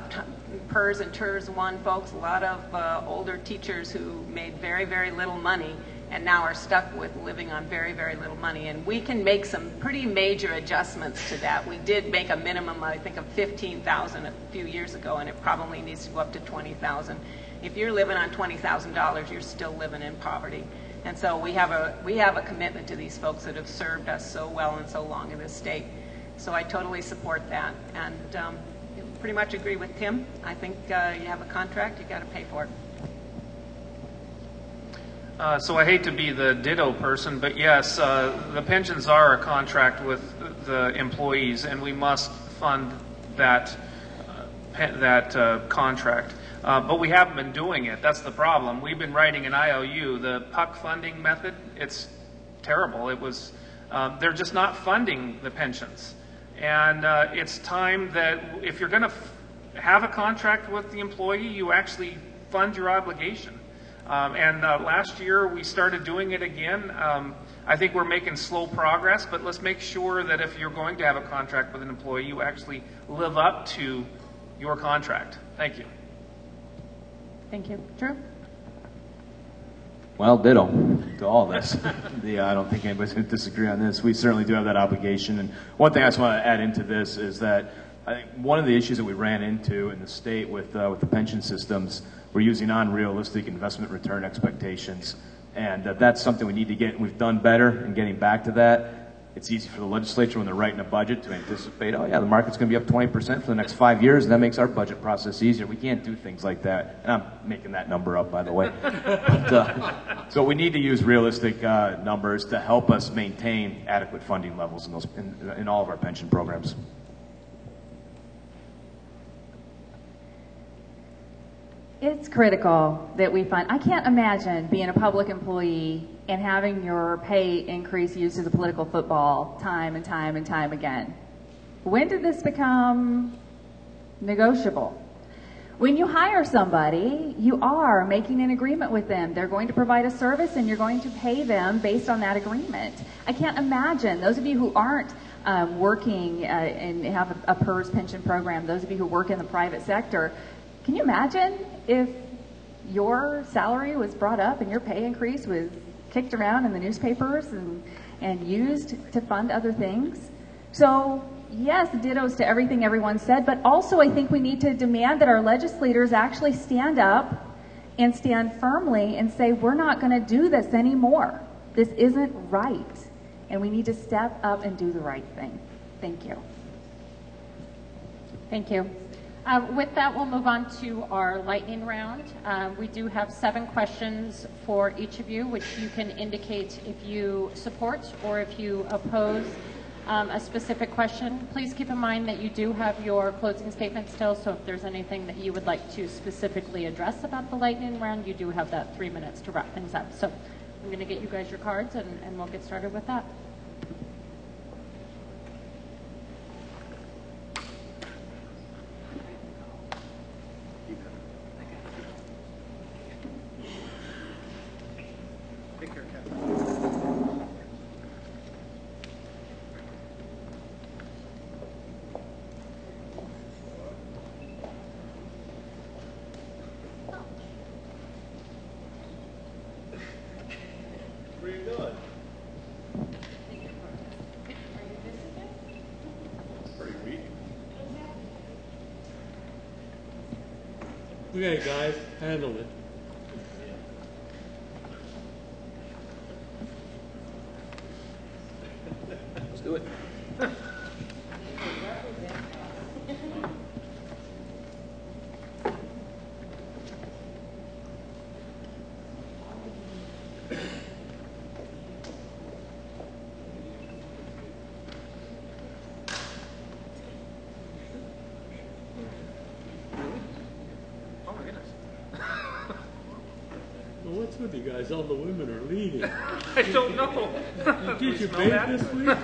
PERS and TERS 1 folks, a lot of older teachers who made very, very little money and now are stuck with living on very, very little money. And we can make some pretty major adjustments to that. We did make a minimum, I think, of $15,000 a few years ago, and it probably needs to go up to $20,000. If you're living on $20,000, you're still living in poverty. And so we have a commitment to these folks that have served us so well and so long in this state. So I totally support that, and pretty much agree with Tim. I think you have a contract, you got to pay for it. So I hate to be the ditto person, but yes, the pensions are a contract with the employees, and we must fund that contract. But we haven't been doing it. That's the problem. We've been writing an IOU. The PUC funding method, it's terrible. It was they're just not funding the pensions. And it's time that if you're going to have a contract with the employee, you actually fund your obligation. And last year we started doing it again. I think we're making slow progress, but let's make sure that if you're going to have a contract with an employee, you actually live up to your contract. Thank you. Thank you. Drew? Well, ditto to all this. I don't think anybody's going to disagree on this. We certainly do have that obligation. And one thing I just want to add into this is that I think one of the issues that we ran into in the state with the pension systems, we're using unrealistic investment return expectations. And that's something we need to get. We've done better in getting back to that. It's easy for the legislature when they're writing a budget to anticipate, oh yeah, the market's going to be up 20% for the next 5 years, and that makes our budget process easier. We can't do things like that. And I'm making that number up, by the way. But, so we need to use realistic numbers to help us maintain adequate funding levels in all of our pension programs. It's critical that we fund. I can't imagine being a public employee and having your pay increase used as a political football time and time and time again. When did this become negotiable? When you hire somebody, you are making an agreement with them. They're going to provide a service and you're going to pay them based on that agreement. I can't imagine, those of you who aren't working and have a PERS pension program, those of you who work in the private sector, can you imagine if your salary was brought up and your pay increase was kicked around in the newspapers and used to fund other things? So yes, dittos to everything everyone said, but also I think we need to demand that our legislators actually stand up and stand firmly and say, we're not going to do this anymore. This isn't right. And we need to step up and do the right thing. Thank you. Thank you. With that, we'll move on to our lightning round. We do have 7 questions for each of you, which you can indicate if you support or if you oppose a specific question. Please keep in mind that you do have your closing statement still, so if there's anything that you would like to specifically address about the lightning round, you do have that 3 minutes to wrap things up. So I'm going to get you guys your cards and we'll get started with that. Okay, guys, handle it. Let's do it. What's with you guys? All the women are leading. I don't know. Did you bake this week?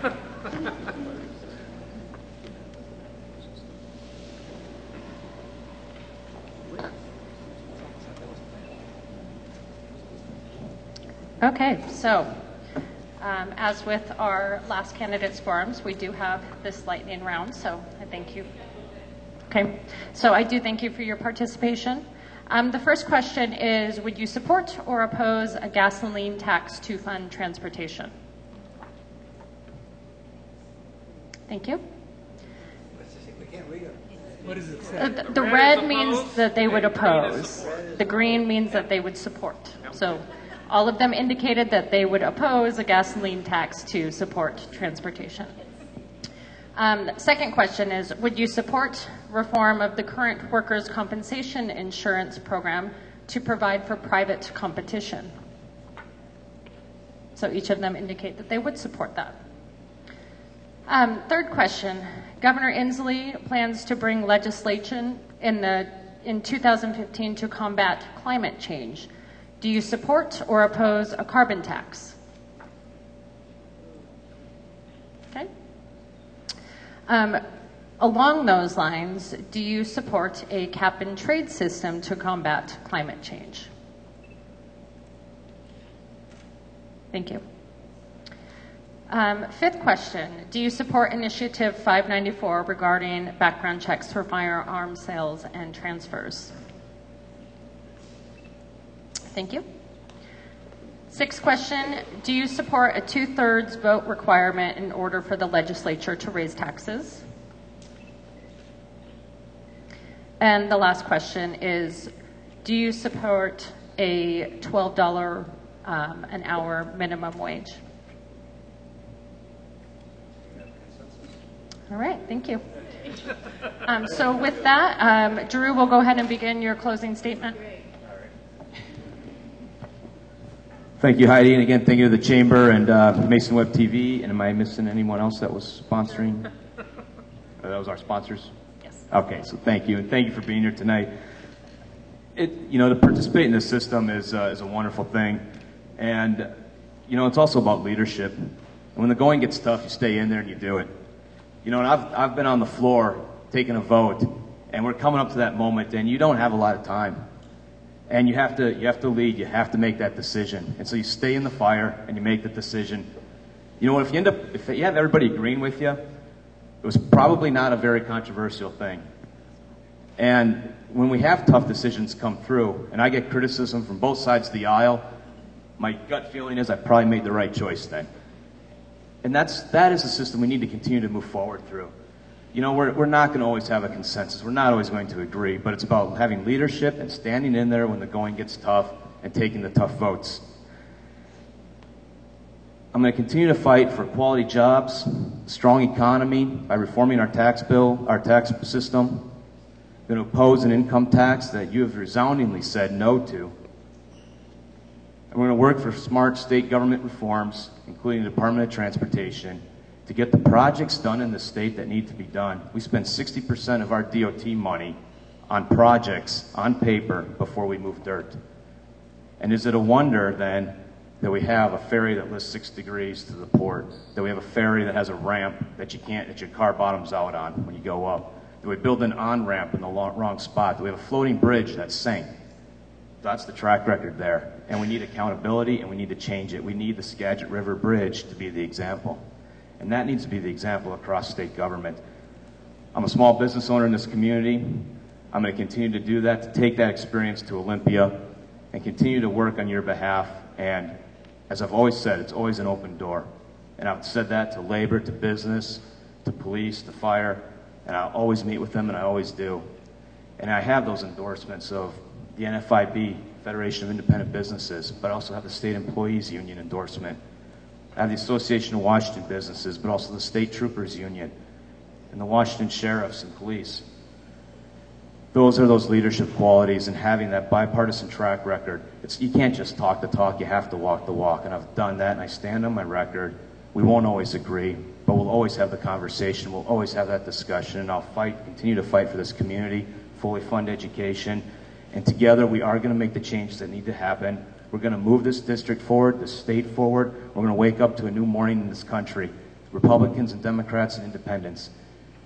Okay, so as with our last candidates forums, we do have this lightning round, so I thank you. Okay, so I do thank you for your participation. The first question is, would you support or oppose a gasoline tax to fund transportation? Thank you. What does it say? The red means that they would oppose. The green means that they would support. So all of them indicated that they would oppose a gasoline tax to support transportation. Second question is, would you support reform of the current workers' compensation insurance program to provide for private competition? So each of them indicate that they would support that. Third question, Governor Inslee plans to bring legislation in 2015 to combat climate change. Do you support or oppose a carbon tax? Okay. Along those lines, do you support a cap and trade system to combat climate change? Thank you. Fifth question, do you support Initiative 594 regarding background checks for firearm sales and transfers? Thank you. Sixth question, do you support a 2/3 vote requirement in order for the legislature to raise taxes? And the last question is, do you support a $12 an hour minimum wage? All right, thank you. So with that, Drew will go ahead and begin your closing statement. Thank you, Heidi, and again, thank you to the Chamber and Mason Web TV. And am I missing anyone else that was sponsoring? That was our sponsors? Yes. Okay, so thank you, and thank you for being here tonight. To participate in this system is a wonderful thing, and it's also about leadership. And when the going gets tough, you stay in there and you do it. And I've been on the floor taking a vote, And we're coming up to that moment, and you don't have a lot of time. And you have to lead, you have to make that decision. And so you stay in the fire and you make the decision. You know, if you have everybody agreeing with you, it was probably not a very controversial thing. And when we have tough decisions come through, and I get criticism from both sides of the aisle, my gut feeling is I probably made the right choice then. And that is a system we need to continue to move forward through. You know, we're not going to always have a consensus. We're not always going to agree, but it's about having leadership and standing in there when the going gets tough and taking the tough votes. I'm going to continue to fight for quality jobs, strong economy by reforming our tax system. I'm going to oppose an income tax that you have resoundingly said no to. And we're going to work for smart state government reforms, including the Department of Transportation, to get the projects done in the state that need to be done. We spend 60% of our DOT money on projects, on paper, before we move dirt. And is it a wonder, then, that we have a ferry that lists 6 degrees to the port, that we have a ferry that has a ramp that your car bottoms out on when you go up, that we build an on-ramp in the wrong spot, that we have a floating bridge that sank? That's the track record there. And we need accountability, and we need to change it. We need the Skagit River Bridge to be the example. And that needs to be the example across state government. I'm a small business owner in this community. I'm going to continue to do that, to take that experience to Olympia and continue to work on your behalf. And as I've always said, it's always an open door. And I've said that to labor, to business, to police, to fire, and I'll always meet with them, and I always do. And I have those endorsements of the NFIB, Federation of Independent Businesses, but I also have the State Employees Union endorsement. I have the Association of Washington Businesses, but also the State Troopers Union and the Washington Sheriffs and Police. Those are those leadership qualities, and having that bipartisan track record. You can't just talk the talk, you have to walk the walk, and I've done that, and I stand on my record. We won't always agree, but we'll always have the conversation, we'll always have that discussion, and I'll continue to fight for this community, fully fund education, and together we are going to make the changes that need to happen. We're going to move this district forward, this state forward. We're going to wake up to a new morning in this country, Republicans and Democrats and independents.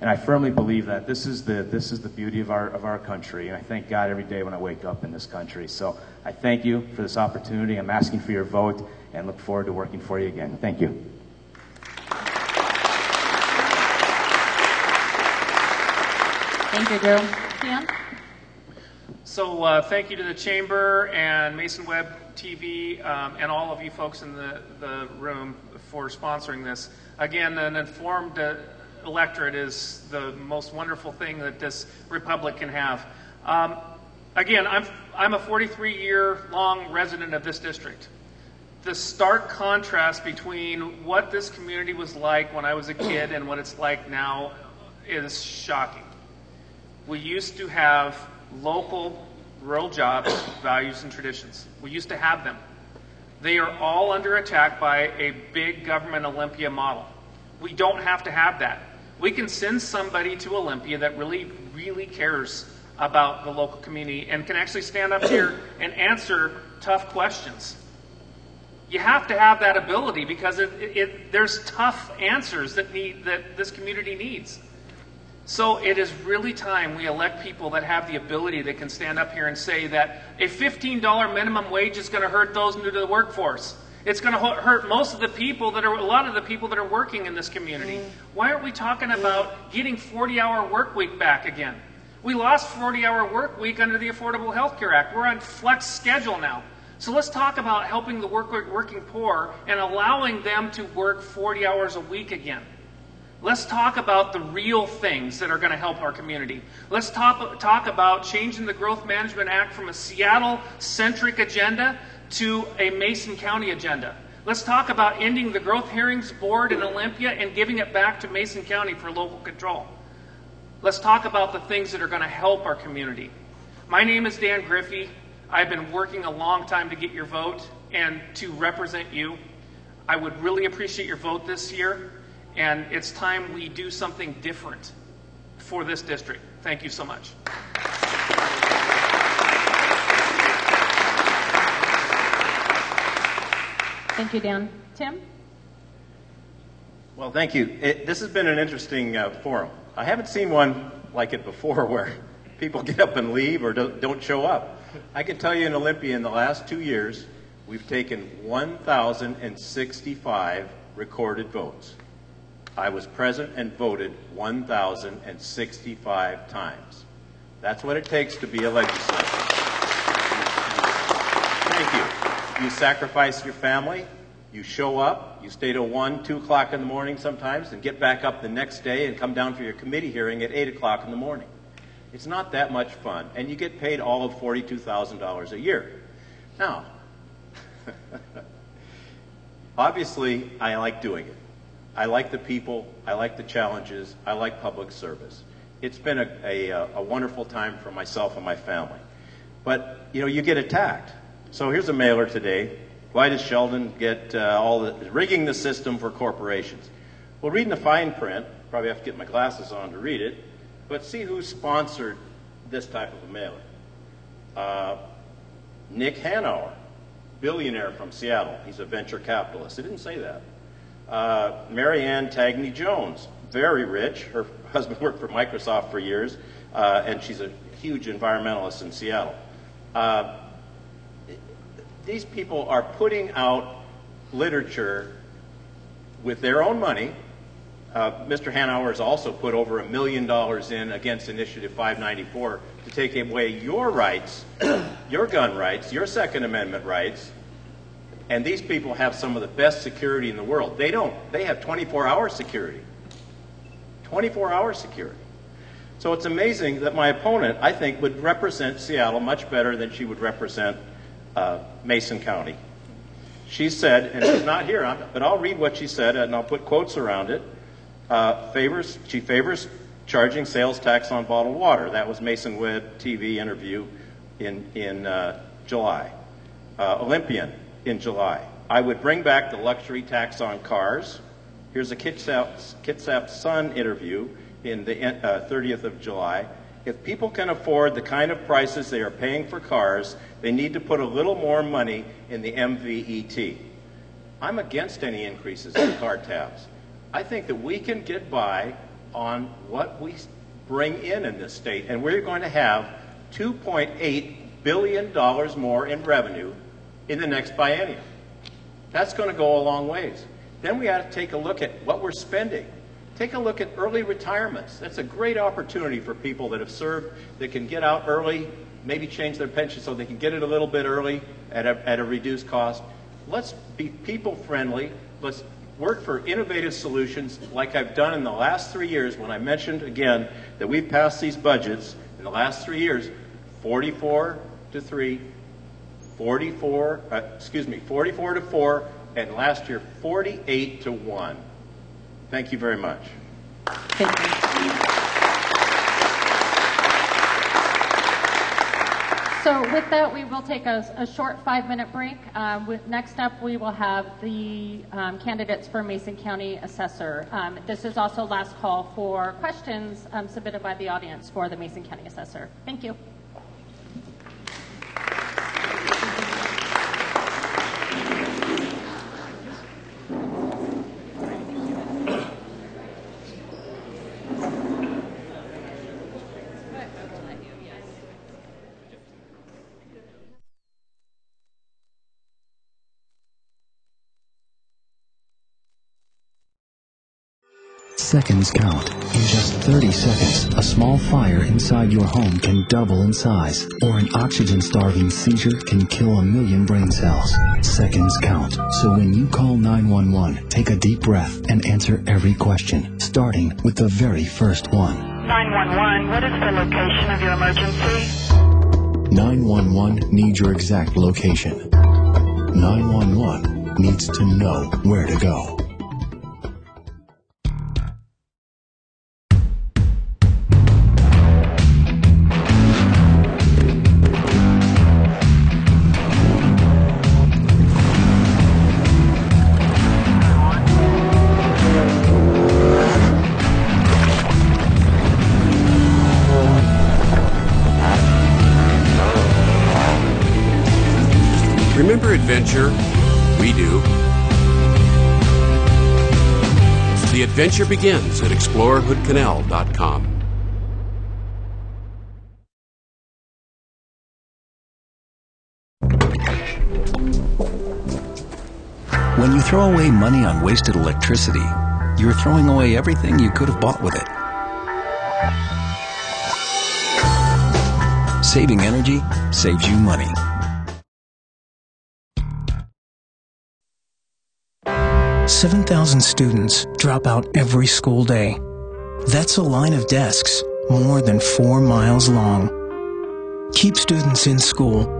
And I firmly believe that this is the beauty of our country, and I thank God every day when I wake up in this country. So I thank you for this opportunity. I'm asking for your vote and look forward to working for you again. Thank you. Thank you, Drew. Dan? So thank you to the Chamber and Mason Web TV and all of you folks in the room for sponsoring this. Again, an informed electorate is the most wonderful thing that this republic can have. Again, I'm a 43-year-long resident of this district. The stark contrast between what this community was like when I was a kid and what it's like now is shocking. We used to have local rural jobs, values, and traditions. We used to have them. They are all under attack by a big government Olympia model. We don't have to have that. We can send somebody to Olympia that really, really cares about the local community and can actually stand up here and answer tough questions. You have to have that ability because there's tough answers that this community needs. So it is really time we elect people that have the ability that can stand up here and say that a $15 minimum wage is going to hurt those new to the workforce. It's going to hurt a lot of the people that are working in this community. Why aren't we talking about getting 40-hour work week back again? We lost 40-hour work week under the Affordable Health Care Act. We're on flex schedule now. So let's talk about helping the working poor and allowing them to work 40 hours a week again. Let's talk about the real things that are going to help our community. Let's talk about changing the Growth Management Act from a Seattle-centric agenda to a Mason County agenda. Let's talk about ending the Growth Hearings Board in Olympia and giving it back to Mason County for local control. Let's talk about the things that are going to help our community. My name is Dan Griffey. I've been working a long time to get your vote and to represent you. I would really appreciate your vote this year. And it's time we do something different for this district. Thank you so much. Thank you, Dan. Tim? Well, thank you. This has been an interesting forum. I haven't seen one like it before where people get up and leave or don't show up. I can tell you in Olympia in the last 2 years, we've taken 1,065 recorded votes. I was present and voted 1,065 times. That's what it takes to be a legislator. Thank you. You sacrifice your family, you show up, you stay till 1, 2 o'clock in the morning sometimes, and get back up the next day and come down for your committee hearing at 8 o'clock in the morning. It's not that much fun, and you get paid all of $42,000 a year. Now, obviously, I like doing it. I like the people, I like the challenges, I like public service. It's been a wonderful time for myself and my family. But, you know, you get attacked. So here's a mailer today. Why does Sheldon get rigging the system for corporations? Well, reading the fine print, probably have to get my glasses on to read it, but see who sponsored this type of a mailer. Nick Hanauer, billionaire from Seattle. He's a venture capitalist. It didn't say that. Mary Ann Tagney Jones, very rich. Her husband worked for Microsoft for years, and she's a huge environmentalist in Seattle. These people are putting out literature with their own money. Mr. Hanauer has also put over $1 million in against Initiative 594 to take away your rights, your gun rights, your Second Amendment rights. And these people have some of the best security in the world. They don't. They have 24-hour security. 24-hour security. So it's amazing that my opponent, I think, would represent Seattle much better than she would represent Mason County. She said, and she's not here, but I'll read what she said, and I'll put quotes around it. She favors charging sales tax on bottled water. That was Mason Webb TV interview in July. Olympian in July. I would bring back the luxury tax on cars. Here's a Kitsap Sun interview in the 30th of July. If people can afford the kind of prices they are paying for cars, they need to put a little more money in the MVET. I'm against any increases in car tabs. I think that we can get by on what we bring in this state, and we're going to have $2.8 billion more in revenue in the next biennium. That's going to go a long ways. Then we have to take a look at what we're spending. Take a look at early retirements. That's a great opportunity for people that have served, that can get out early, maybe change their pension so they can get it a little bit early at a reduced cost. Let's be people-friendly. Let's work for innovative solutions like I've done in the last 3 years when I mentioned again that we've passed these budgets in the last 3 years, 44 to 4, and last year 48 to 1. Thank you very much. Thank you. So with that, we will take a short 5-minute break. Next up, we will have the candidates for Mason County Assessor. This is also last call for questions submitted by the audience for the Mason County Assessor. Thank you. Seconds count. In just 30 seconds, a small fire inside your home can double in size, or an oxygen-starving seizure can kill 1 million brain cells. Seconds count. So when you call 911, take a deep breath and answer every question, starting with the very first one. 911, what is the location of your emergency? 911 needs your exact location. 911 needs to know where to go. Remember adventure? We do. The adventure begins at explorehoodcanal.com. When you throw away money on wasted electricity, you're throwing away everything you could have bought with it. Saving energy saves you money. "7,000 students drop out every school day. That's a line of desks more than 4 miles long. Keep students in school.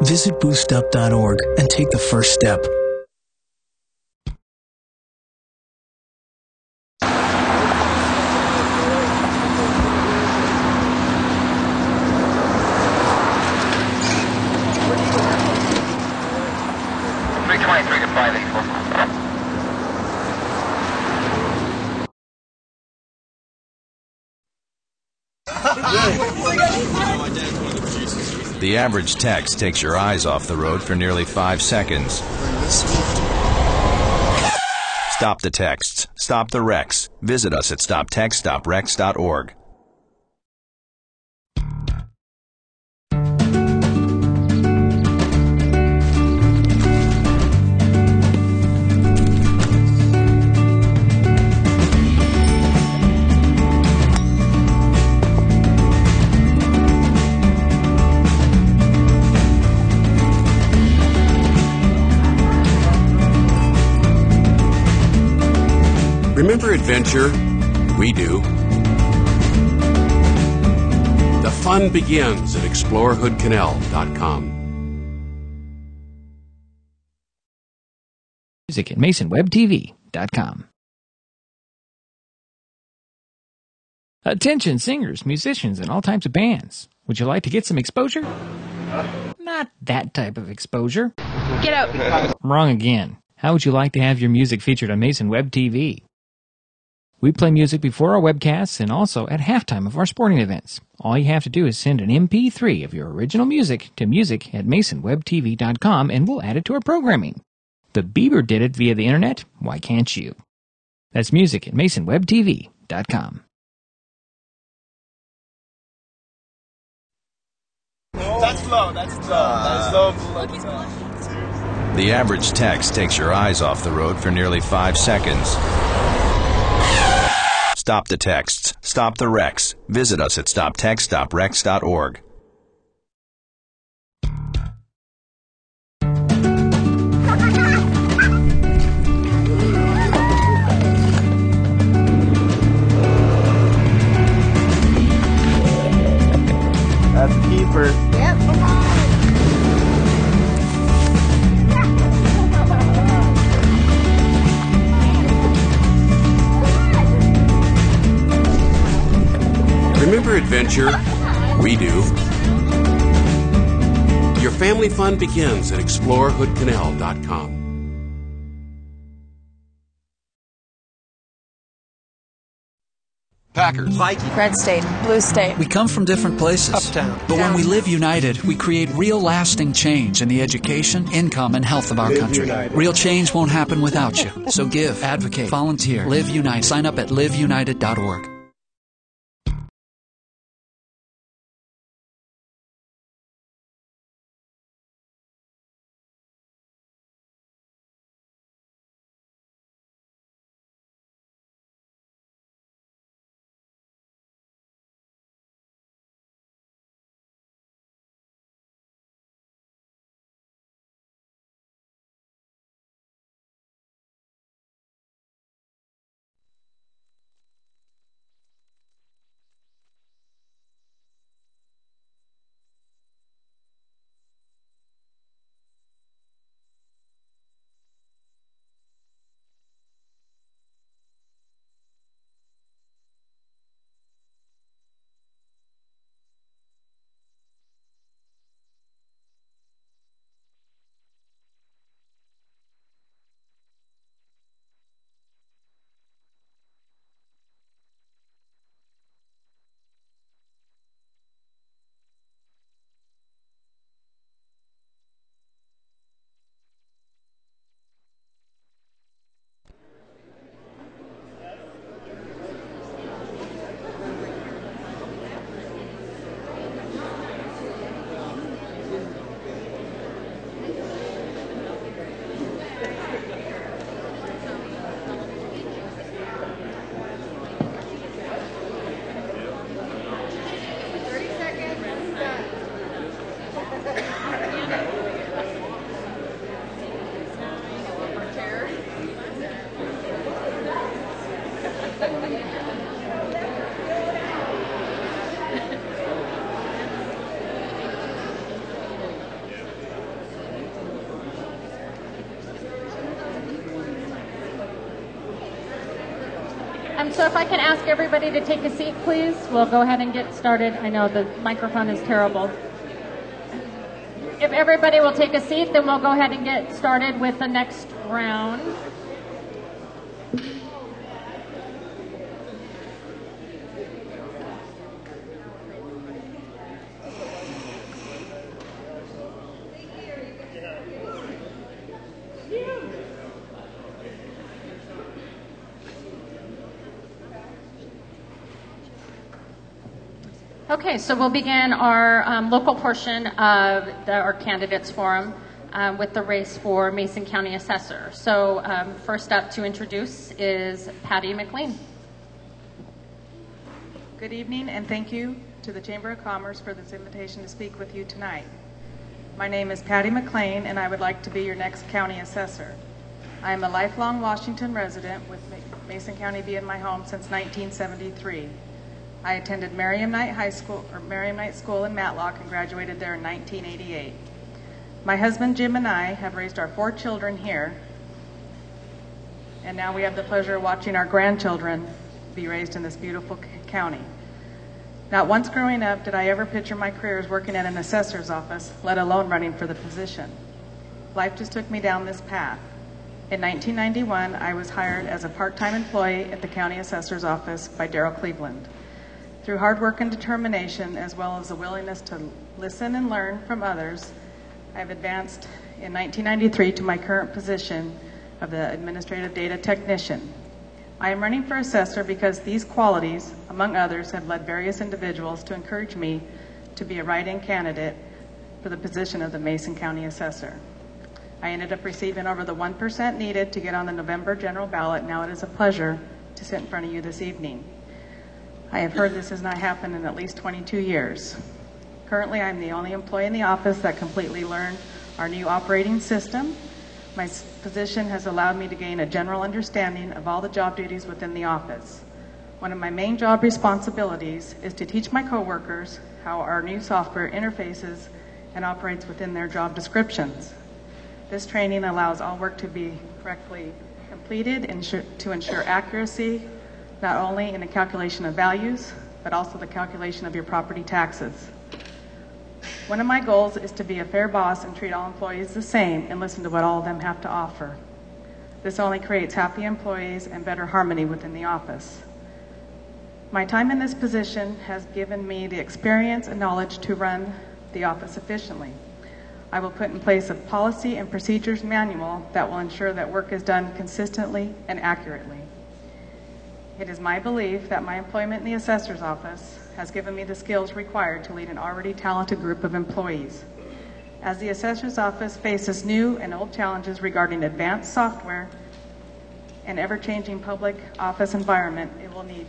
Visit boostup.org and take the first step." The average text takes your eyes off the road for nearly 5 seconds. Stop the texts. Stop the wrecks. Visit us at stoptextstoprex.org. Remember adventure? We do. The fun begins at explorehoodcanal.com. Music at MasonWebTV.com. Attention singers, musicians, and all types of bands. Would you like to get some exposure? Not that type of exposure. Get out. Wrong again. How would you like to have your music featured on Mason Web TV? We play music before our webcasts and also at halftime of our sporting events. All you have to do is send an MP3 of your original music to music@MasonWebTV.com and we'll add it to our programming. The Bieber did it via the internet. Why can't you? That's music at MasonWebTV.com. That's slow. That's slow. The average text takes your eyes off the road for nearly 5 seconds. Stop the texts. Stop the wrecks. Visit us at stoptextstoprex.org. That's a keeper. Yep. Remember adventure? We do. Your family fun begins at explorehoodcanal.com. Packers, Vikings, Red State, Blue State. We come from different places. Uptown. But when we live united, we create real lasting change in the education, income, and health of our country. United. Real change won't happen without you. So give, advocate, volunteer, live united. Sign up at liveunited.org. So if I can ask everybody to take a seat, please, we'll go ahead and get started. I know the microphone is terrible. If everybody will take a seat, then we'll go ahead and get started with the next round. Okay, so we'll begin our local portion of our candidates forum with the race for Mason County Assessor. So first up to introduce is Patty McLean. Good evening, and thank you to the Chamber of Commerce for this invitation to speak with you tonight. My name is Patty McLean, and I would like to be your next county assessor. I am a lifelong Washington resident, with Mason County being my home since 1973. I attended Merriam Knight School in Matlock and graduated there in 1988. My husband Jim and I have raised our 4 children here, and now we have the pleasure of watching our grandchildren be raised in this beautiful county. Not once growing up did I ever picture my career as working at an assessor's office, let alone running for the position. Life just took me down this path. In 1991, I was hired as a part-time employee at the county assessor's office by Daryl Cleveland. Through hard work and determination, as well as a willingness to listen and learn from others, I've advanced in 1993 to my current position of the Administrative Data Technician. I am running for assessor because these qualities, among others, have led various individuals to encourage me to be a write-in candidate for the position of the Mason County Assessor. I ended up receiving over the 1% needed to get on the November general ballot. Now it is a pleasure to sit in front of you this evening. I have heard this has not happened in at least 22 years. Currently, I'm the only employee in the office that completely learned our new operating system. My position has allowed me to gain a general understanding of all the job duties within the office. One of my main job responsibilities is to teach my coworkers how our new software interfaces and operates within their job descriptions. This training allows all work to be correctly completed to ensure accuracy, not only in the calculation of values, but also the calculation of your property taxes. One of my goals is to be a fair boss and treat all employees the same and listen to what all of them have to offer. This only creates happy employees and better harmony within the office. My time in this position has given me the experience and knowledge to run the office efficiently. I will put in place a policy and procedures manual that will ensure that work is done consistently and accurately. It is my belief that my employment in the assessor's office has given me the skills required to lead an already talented group of employees. As the assessor's office faces new and old challenges regarding advanced software and ever-changing public office environment, it will need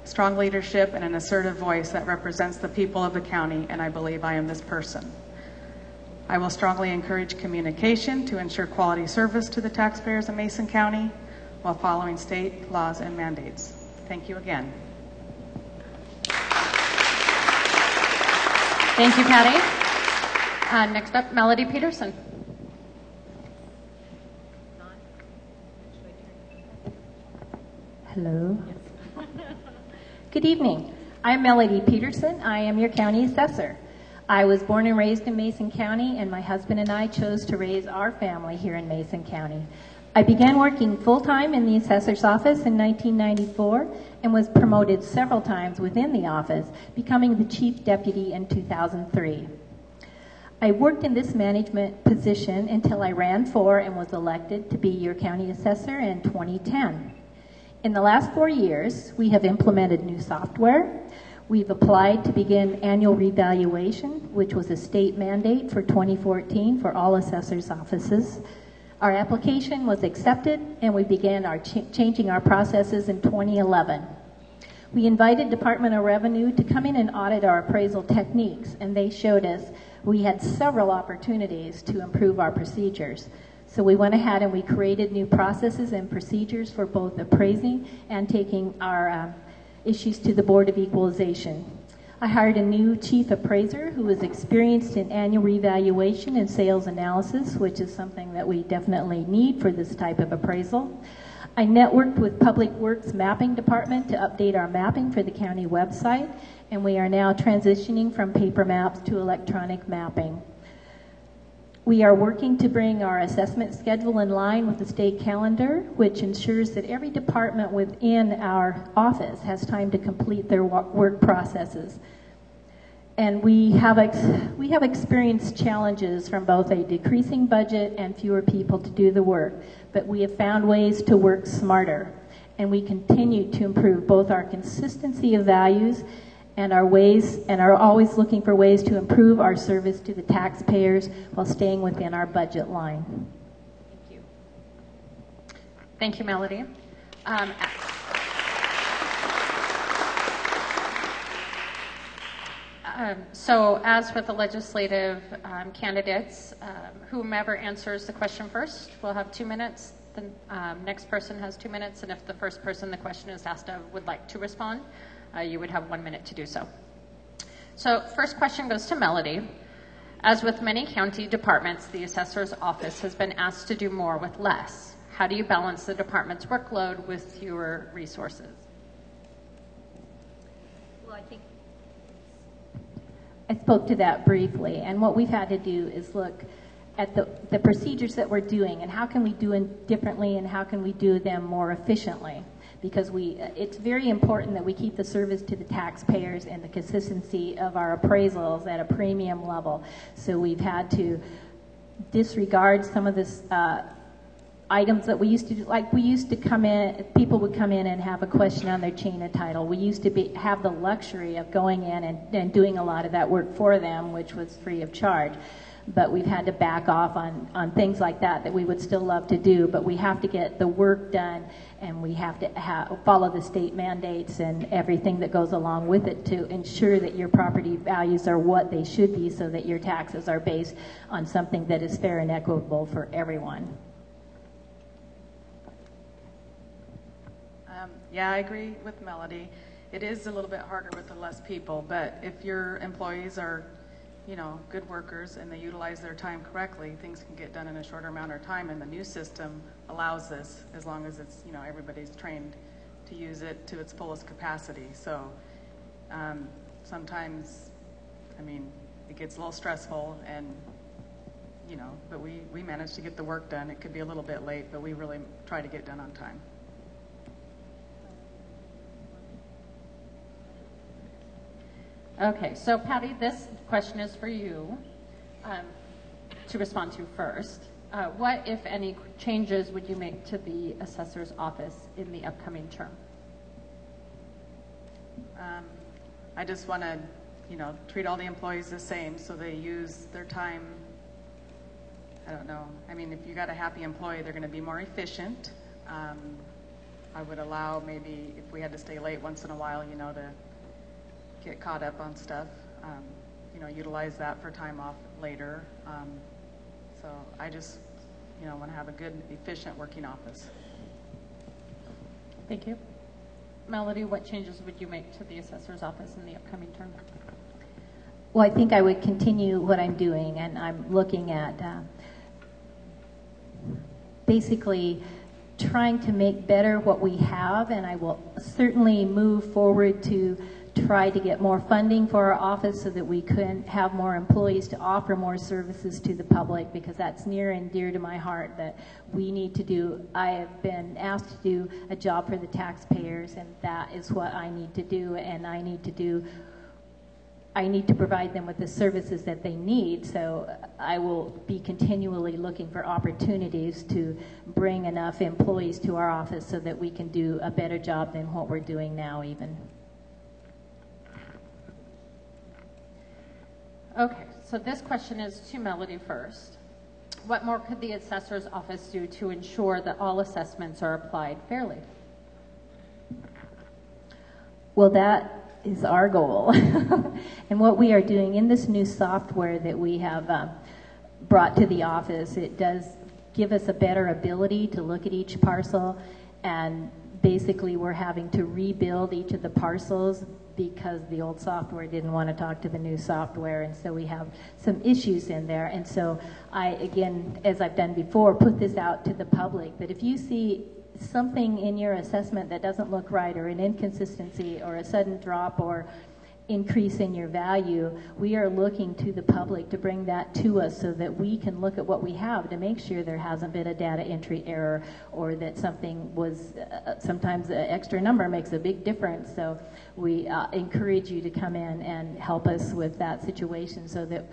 strong leadership and an assertive voice that represents the people of the county, and I believe I am this person. I will strongly encourage communication to ensure quality service to the taxpayers of Mason County, while following state laws and mandates. Thank you again. Thank you, Patty. Next up, Melody Peterson. Hello. Good evening. I'm Melody Peterson. I am your county assessor. I was born and raised in Mason County, and my husband and I chose to raise our family here in Mason County. I began working full-time in the assessor's office in 1994 and was promoted several times within the office, becoming the chief deputy in 2003. I worked in this management position until I ran for and was elected to be your county assessor in 2010. In the last 4 years, we have implemented new software. We've applied to begin annual revaluation, which was a state mandate for 2014 for all assessors' offices. Our application was accepted, and we began changing our processes in 2011. We invited Department of Revenue to come in and audit our appraisal techniques, and they showed us we had several opportunities to improve our procedures. So we went ahead and we created new processes and procedures for both appraising and taking our issues to the Board of Equalization. I hired a new chief appraiser who is experienced in annual revaluation and sales analysis, which is something that we definitely need for this type of appraisal. I networked with Public Works Mapping Department to update our mapping for the county website, and we are now transitioning from paper maps to electronic mapping. We are working to bring our assessment schedule in line with the state calendar, which ensures that every department within our office has time to complete their work processes. And we have experienced challenges from both a decreasing budget and fewer people to do the work, but we have found ways to work smarter, and we continue to improve both our consistency of values and are always looking for ways to improve our service to the taxpayers while staying within our budget line. Thank you. Thank you, Melody. So as with the legislative candidates, whomever answers the question first will have 2 minutes. The next person has 2 minutes, and if the first person the question is asked of would like to respond, you would have 1 minute to do so. So first question goes to Melody. As with many county departments, the assessor's office has been asked to do more with less. How do you balance the department's workload with fewer resources? Well, I think I spoke to that briefly, and what we've had to do is look at the procedures that we're doing and how can we do them differently and how can we do them more efficiently. Because it's very important that we keep the service to the taxpayers and the consistency of our appraisals at a premium level. So we've had to disregard some of this items that we used to do. Like we used to come in, people would come in and have a question on their chain of title. We used to have the luxury of going in and doing a lot of that work for them, which was free of charge. But we've had to back off on things like that we would still love to do, but we have to get the work done, and we have to follow the state mandates and everything that goes along with it to ensure that your property values are what they should be so that your taxes are based on something that is fair and equitable for everyone. Yeah, I agree with Melody. It is a little bit harder with the less people, but if your employees are good workers and they utilize their time correctly, things can get done in a shorter amount of time, and the new system allows this as long as it's, everybody's trained to use it to its fullest capacity. So sometimes, it gets a little stressful and, but we manage to get the work done. It could be a little bit late, but we really try to get done on time. Okay, so Patty, this question is for you to respond to first. What, if any, changes would you make to the assessor's office in the upcoming term? I just want to, treat all the employees the same so they use their time. I don't know. If you got a happy employee, they're going to be more efficient. I would allow maybe if we had to stay late once in a while, to get caught up on stuff, utilize that for time off later. So I just, want to have a good, efficient working office. Thank you. Melody, what changes would you make to the assessor's office in the upcoming term? Well, I think I would continue what I'm doing, and I'm looking at basically trying to make better what we have, and I will certainly move forward to try to get more funding for our office so that we can have more employees to offer more services to the public, because that's near and dear to my heart that we need to do. I have been asked to do a job for the taxpayers, and that is what I need to do, and I need to provide them with the services that they need. So I will be continually looking for opportunities to bring enough employees to our office so that we can do a better job than what we're doing now even. Okay, so this question is to Melody first. What more could the assessor's office do to ensure that all assessments are applied fairly? Well, that is our goal. And what we are doing in this new software that we have brought to the office, it does give us a better ability to look at each parcel, and basically we're having to rebuild each of the parcels because the old software didn't want to talk to the new software, and so we have some issues in there. And so I, again, as I've done before, put this out to the public that if you see something in your assessment that doesn't look right, or an inconsistency, or a sudden drop, or increase in your value, we are looking to the public to bring that to us so that we can look at what we have to make sure there hasn't been a data entry error, or that something was, sometimes an extra number makes a big difference. So we encourage you to come in and help us with that situation so that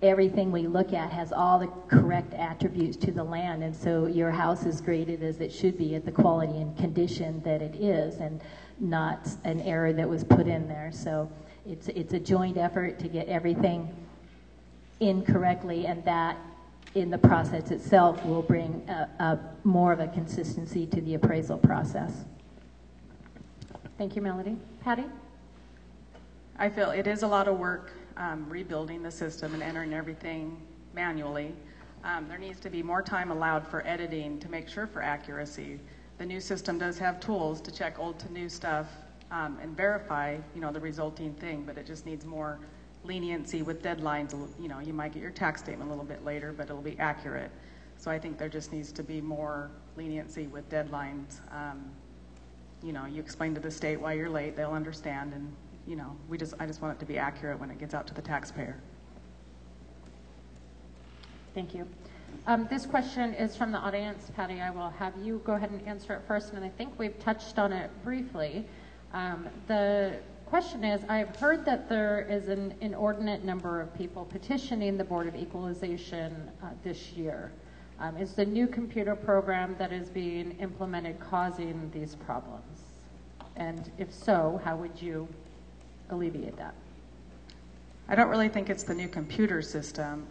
everything we look at has all the correct attributes to the land, and so your house is graded as it should be at the quality and condition that it is, and not an error that was put in there. So it's a joint effort to get everything in correctly, and that in the process itself will bring more of a consistency to the appraisal process. Thank you, Melody. Patty? I feel it is a lot of work rebuilding the system and entering everything manually. There needs to be more time allowed for editing to make sure for accuracy. The new system does have tools to check old to new stuff and verify, the resulting thing, but it just needs more leniency with deadlines. You might get your tax statement a little bit later, but it'll be accurate. So I think there just needs to be more leniency with deadlines. You explain to the state why you're late, they'll understand, and I just want it to be accurate when it gets out to the taxpayer. Thank you. This question is from the audience. Patty, I will have you go ahead and answer it first, and I think we've touched on it briefly. The question is, I've heard that there is an inordinate number of people petitioning the Board of Equalization this year. Is the new computer program that is being implemented causing these problems? And if so, how would you alleviate that? I don't really think it's the new computer system.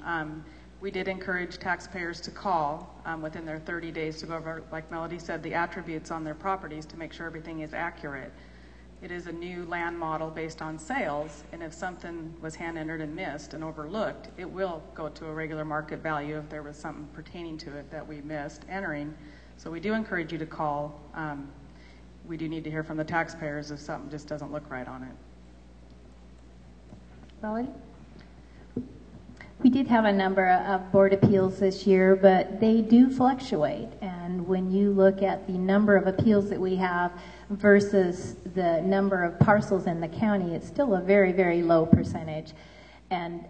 We did encourage taxpayers to call within their 30 days to go over, like Melody said, the attributes on their properties to make sure everything is accurate. It is a new land model based on sales, and if something was hand entered and missed and overlooked, it will go to a regular market value if there was something pertaining to it that we missed entering. So we do encourage you to call. We do need to hear from the taxpayers if something just doesn't look right on it. Melody? We did have a number of board appeals this year, but they do fluctuate. And when you look at the number of appeals that we have versus the number of parcels in the county, it's still a very, very low percentage. And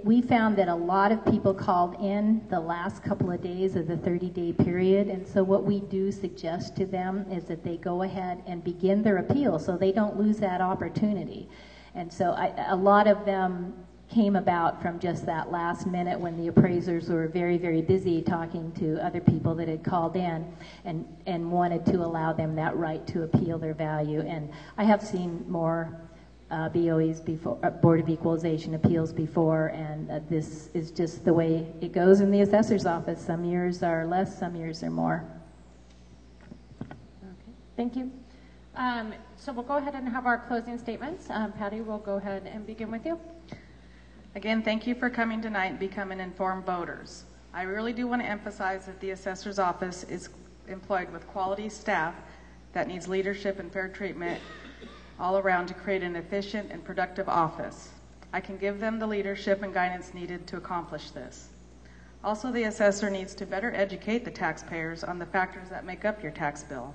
we found that a lot of people called in the last couple of days of the 30-day period. And so what we do suggest to them is that they go ahead and begin their appeal so they don't lose that opportunity. And so a lot of them came about from just that last minute when the appraisers were very, very busy talking to other people that had called in and wanted to allow them that right to appeal their value. And I have seen more BOEs before, Board of Equalization appeals before, and this is just the way it goes in the assessor's office. Some years are less, some years are more. Okay, thank you. So we'll go ahead and have our closing statements. Patty, we'll go ahead and begin with you. Again, thank you for coming tonight and becoming informed voters. I really do want to emphasize that the assessor's office is employed with quality staff that needs leadership and fair treatment all around to create an efficient and productive office. I can give them the leadership and guidance needed to accomplish this. Also, the assessor needs to better educate the taxpayers on the factors that make up your tax bill.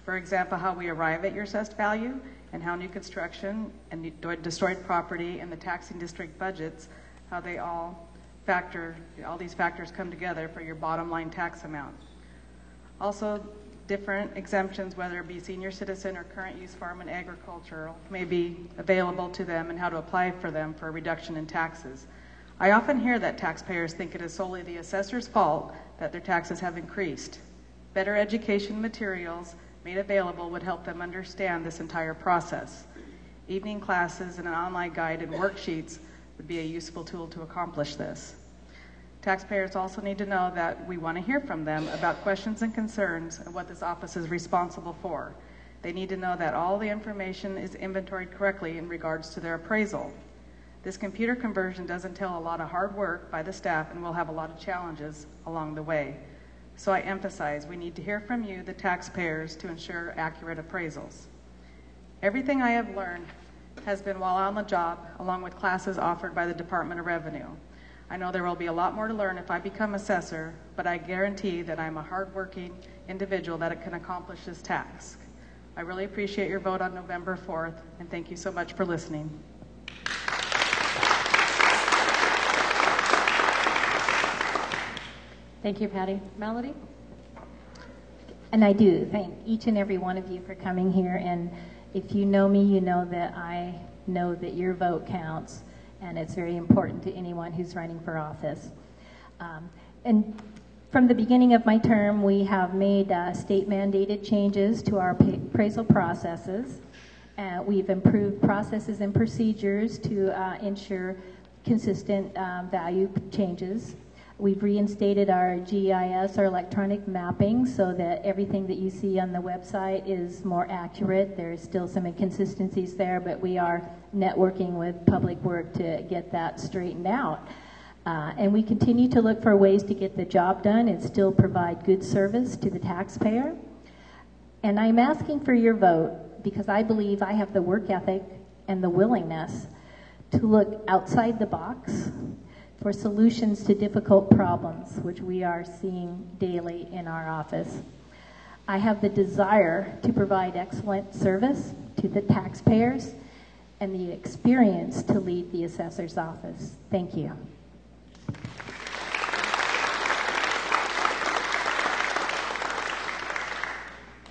For example, how we arrive at your assessed value, and how new construction and destroyed property and the taxing district budgets, how they all these factors come together for your bottom line tax amount. Also, different exemptions, whether it be senior citizen or current use farm and agricultural, may be available to them and how to apply for them for a reduction in taxes. I often hear that taxpayers think it is solely the assessor's fault that their taxes have increased. Better education materials made available would help them understand this entire process. Evening classes and an online guide and worksheets would be a useful tool to accomplish this. Taxpayers also need to know that we want to hear from them about questions and concerns and what this office is responsible for. They need to know that all the information is inventoried correctly in regards to their appraisal. This computer conversion does entail a lot of hard work by the staff and will have a lot of challenges along the way. So I emphasize we need to hear from you, the taxpayers, to ensure accurate appraisals. Everything I have learned has been while on the job, along with classes offered by the Department of Revenue. I know there will be a lot more to learn if I become assessor, but I guarantee that I'm a hardworking individual that can accomplish this task. I really appreciate your vote on November 4th, and thank you so much for listening. Thank you, Patty. Melody? And I do thank each and every one of you for coming here. And if you know me, you know that I know that your vote counts, and it's very important to anyone who's running for office. And from the beginning of my term, we have made state-mandated changes to our appraisal processes. We've improved processes and procedures to ensure consistent value changes. We've reinstated our GIS, our electronic mapping, so that everything that you see on the website is more accurate. There's still some inconsistencies there, but we are networking with Public Work to get that straightened out. And we continue to look for ways to get the job done and still provide good service to the taxpayer. And I'm asking for your vote because I believe I have the work ethic and the willingness to look outside the box for solutions to difficult problems, which we are seeing daily in our office. I have the desire to provide excellent service to the taxpayers and the experience to lead the assessor's office. Thank you.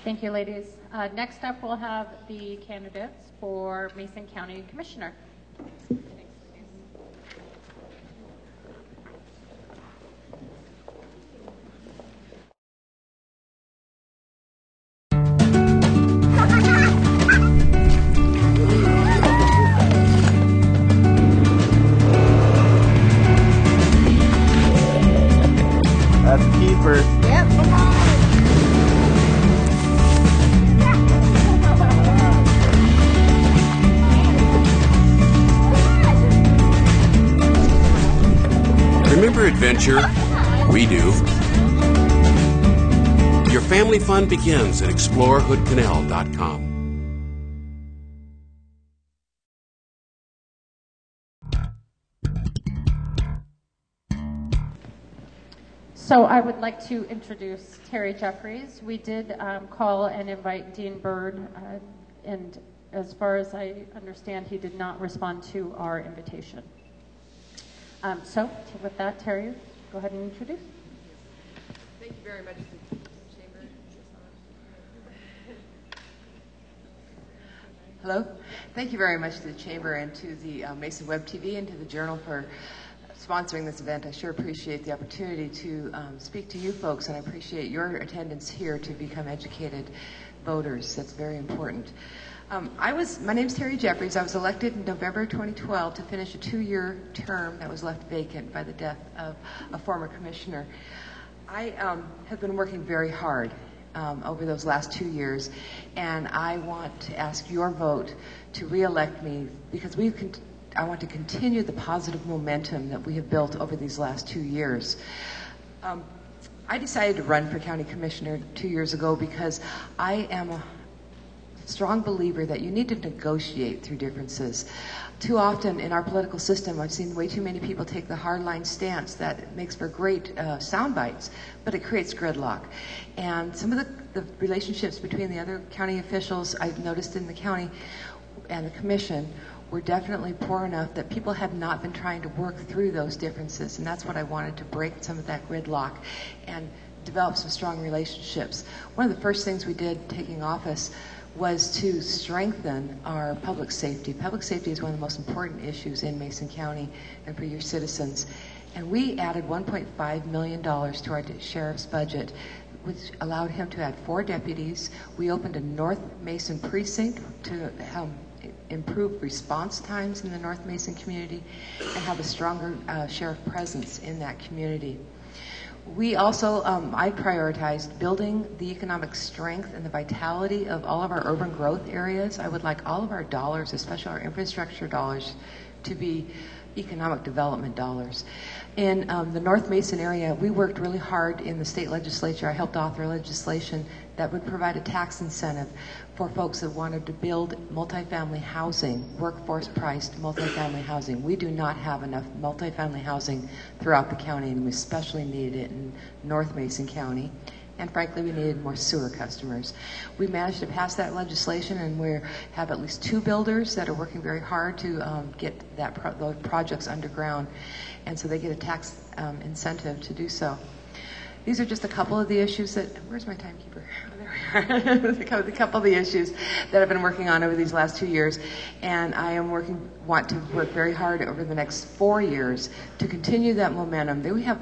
Thank you, ladies. Next up, we'll have the candidates for Mason County Commissioner. That's a keeper. Yep. Remember adventure? We do. Your family fun begins at explorehoodcanal.com. So I would like to introduce Terry Jeffries. We did call and invite Dean Byrd, and as far as I understand, he did not respond to our invitation. So with that, Terry, go ahead and introduce. Thank you very much, Chamber. Hello. Thank you very much to the Chamber and to the Mason Web TV and to the Journal for sponsoring this event. I sure appreciate the opportunity to speak to you folks, and I appreciate your attendance here to become educated voters. That's very important. My name's Terry Jeffries. I was elected in November 2012 to finish a 2-year term that was left vacant by the death of a former commissioner. I have been working very hard over those last 2 years, and I want to ask your vote to re-elect me because I want to continue the positive momentum that we have built over these last 2 years. I decided to run for county commissioner 2 years ago because I am a strong believer that you need to negotiate through differences. Too often in our political system, I've seen way too many people take the hardline stance that makes for great sound bites, but it creates gridlock. And some of the relationships between the other county officials I've noticed in the county and the commission were definitely poor enough that people had not been trying to work through those differences, and that's what I wanted, to break some of that gridlock and develop some strong relationships. One of the first things we did taking office was to strengthen our public safety. Public safety is one of the most important issues in Mason County and for your citizens. And we added $1.5 million to our sheriff's budget, which allowed him to add 4 deputies. We opened a North Mason precinct to improve response times in the North Mason community and have a stronger sheriff presence in that community. We also, I prioritized building the economic strength and the vitality of all of our urban growth areas. I would like all of our dollars, especially our infrastructure dollars, to be economic development dollars. In the North Mason area, we worked really hard in the state legislature. I helped author legislation that would provide a tax incentive for folks that wanted to build multifamily housing, workforce-priced multifamily housing. We do not have enough multifamily housing throughout the county, and we especially needed it in North Mason County. And frankly, we needed more sewer customers. We managed to pass that legislation, and we have at least 2 builders that are working very hard to get those projects underground, and so they get a tax incentive to do so. These are just a couple of the issues that, where's my timekeeper? Oh, there we are. A couple of the issues that I've been working on over these last 2 years, and I want to work very hard over the next 4 years to continue that momentum. Then we have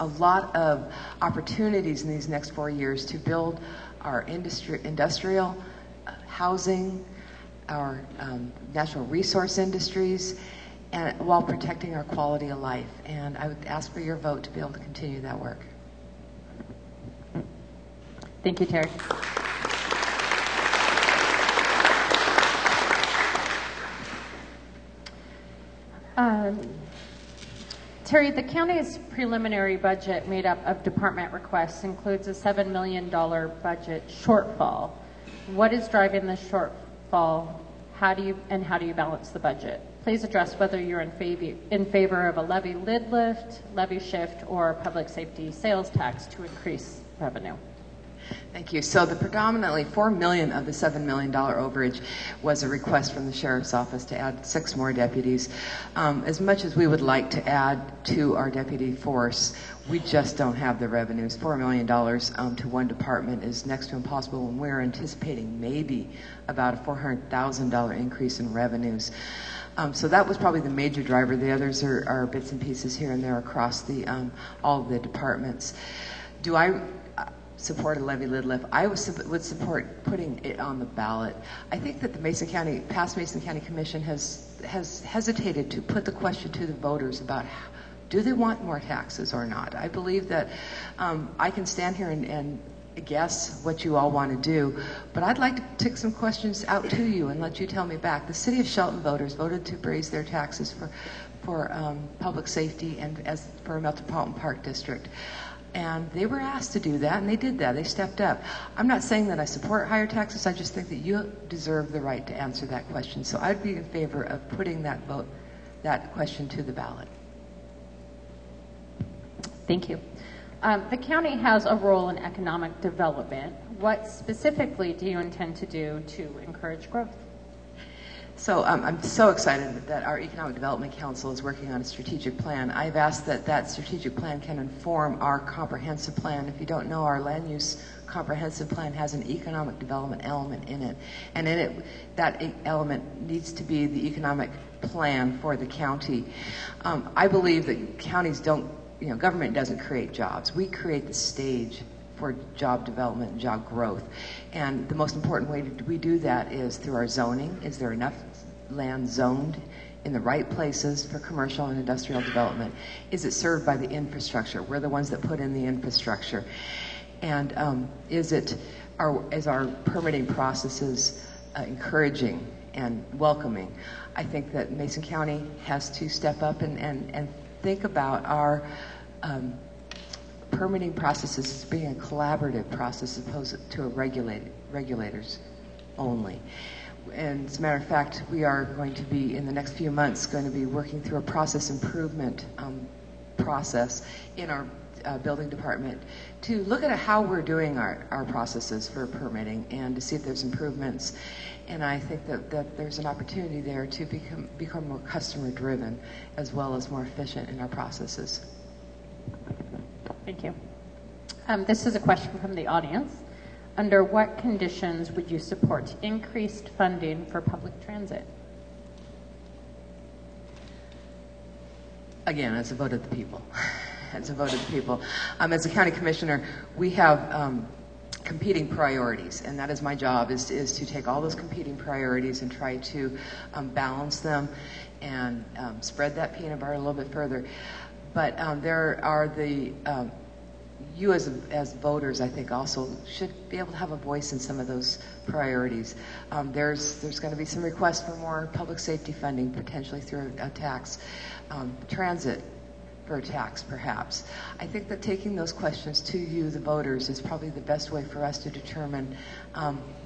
a lot of opportunities in these next 4 years to build our industrial, housing, our natural resource industries, and while protecting our quality of life. And I would ask for your vote to be able to continue that work. Thank you, Terry. Terry, the county's preliminary budget made up of department requests includes a $7 million budget shortfall. What is driving the shortfall? How do you balance the budget? Please address whether you're in favor of a levy lid lift, levy shift, or public safety sales tax to increase revenue. Thank you. So the predominantly $4 million of the $7 million overage was a request from the Sheriff's Office to add 6 more deputies. As much as we would like to add to our deputy force, we just don't have the revenues. $4 million to one department is next to impossible, and we're anticipating maybe about a $400,000 increase in revenues. So that was probably the major driver. The others are bits and pieces here and there across all of the departments. Do I support a levy lid lift? I would support putting it on the ballot. I think that the past Mason County Commission has hesitated to put the question to the voters about do they want more taxes or not. I believe that I can stand here and guess what you all want to do, but I'd like to take some questions out to you and let you tell me back. The City of Shelton voters voted to raise their taxes for public safety and for a Metropolitan Park District. And they were asked to do that, and they did that. They stepped up. I'm not saying that I support higher taxes. I just think that you deserve the right to answer that question. So I'd be in favor of putting that question to the ballot. Thank you. The county has a role in economic development. What specifically do you intend to do to encourage growth? So I'm so excited that our Economic Development Council is working on a strategic plan. I've asked that strategic plan can inform our comprehensive plan. If you don't know, our land use comprehensive plan has an economic development element in it. And in it, that element needs to be the economic plan for the county. I believe that counties government doesn't create jobs. We create the stage for job development and job growth. And the most important way we do that is through our zoning. Is there enough land zoned in the right places for commercial and industrial development? Is it served by the infrastructure? We're the ones that put in the infrastructure. And is our permitting processes encouraging and welcoming? I think that Mason County has to step up and think about our permitting processes as being a collaborative process as opposed to a regulators only. And as a matter of fact, we are going to be, in the next few months, going to be working through a process improvement process in our building department to look at how we're doing our processes for permitting and to see if there's improvements. And I think that there's an opportunity there to become more customer driven as well as more efficient in our processes. Thank you. This is a question from the audience. Under what conditions would you support increased funding for public transit? Again, it's a vote of the people. It's a vote of the people. As a county commissioner, we have competing priorities, and that is my job, is to take all those competing priorities and try to balance them and spread that peanut butter a little bit further. But there are the you as voters, I think, also should be able to have a voice in some of those priorities. There's going to be some requests for more public safety funding, potentially through a tax, transit for a tax, perhaps. I think that taking those questions to you, the voters, is probably the best way for us to determine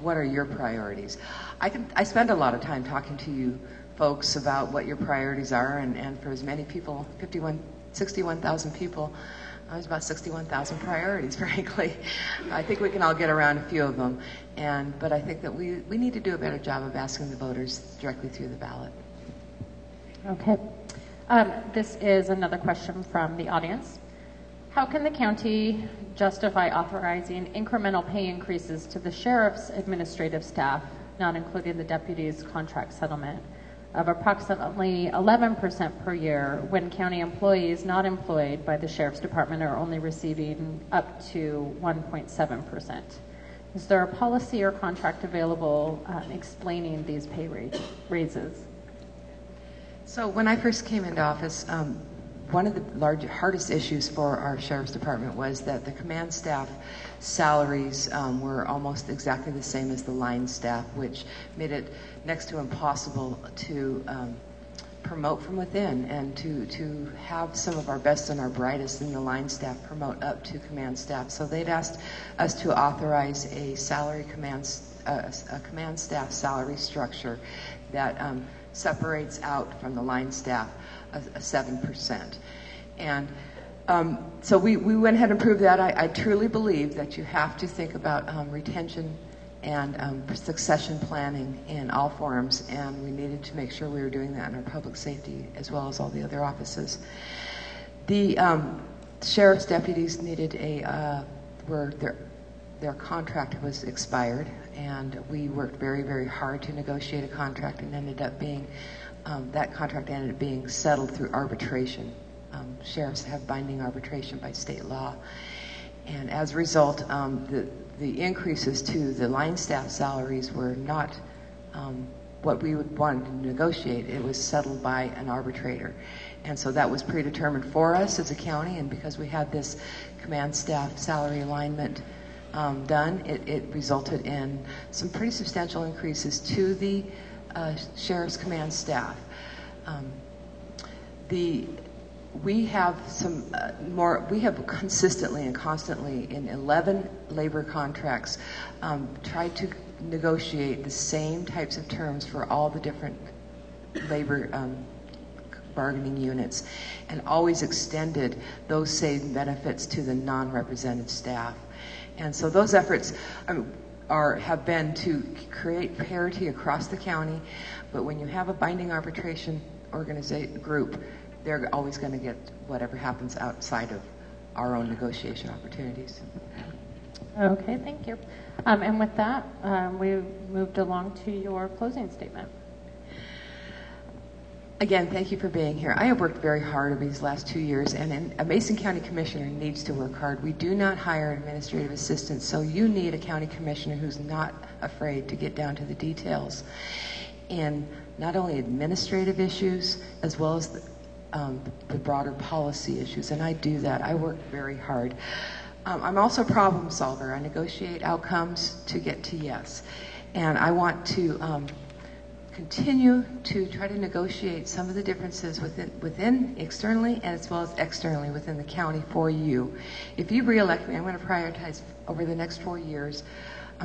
what are your priorities. I spend a lot of time talking to you folks about what your priorities are, and for as many people, 61,000 people, there's about 61,000 priorities, frankly. I think we can all get around a few of them, but I think that we need to do a better job of asking the voters directly through the ballot. Okay. This is another question from the audience. How can the county justify authorizing incremental pay increases to the sheriff's administrative staff, not including the deputy's contract settlement, of approximately 11% per year when county employees not employed by the sheriff's department are only receiving up to 1.7%? Is there a policy or contract available explaining these pay raises? So when I first came into office, one of the hardest issues for our sheriff's department was that the command staff salaries were almost exactly the same as the line staff, which made it next to impossible to promote from within and to have some of our best and our brightest in the line staff promote up to command staff. So they'd asked us to authorize a command staff salary structure that separates out from the line staff a 7%. And so we went ahead and proved that. I truly believe that you have to think about retention and succession planning in all forums, and we needed to make sure we were doing that in our public safety as well as all the other offices. The sheriff's deputies needed their contract was expired, and we worked very, very hard to negotiate a contract, and ended up being that contract ended up being settled through arbitration. Sheriffs have binding arbitration by state law, and as a result, the increases to the line staff salaries were not what we would want to negotiate. It was settled by an arbitrator, and so that was predetermined for us as a county. And because we had this command staff salary alignment done, it resulted in some pretty substantial increases to the sheriff's command staff. We have some we have consistently and constantly in 11 labor contracts tried to negotiate the same types of terms for all the different labor bargaining units, and always extended those same benefits to the non-represented staff. And so those efforts have been to create parity across the county, but when you have a binding arbitration group, they're always going to get whatever happens outside of our own negotiation opportunities. Okay, thank you. And with that, we moved along to your closing statement. Again, thank you for being here. I have worked very hard over these last 2 years, and a Mason County Commissioner needs to work hard. We do not hire administrative assistants, so you need a county commissioner who's not afraid to get down to the details in not only administrative issues as well as the broader policy issues, and I do that. I work very hard. I'm also a problem solver. I negotiate outcomes to get to yes, and I want to continue to try to negotiate some of the differences within externally and as well as externally within the county for you. If you re-elect me, I'm going to prioritize over the next 4 years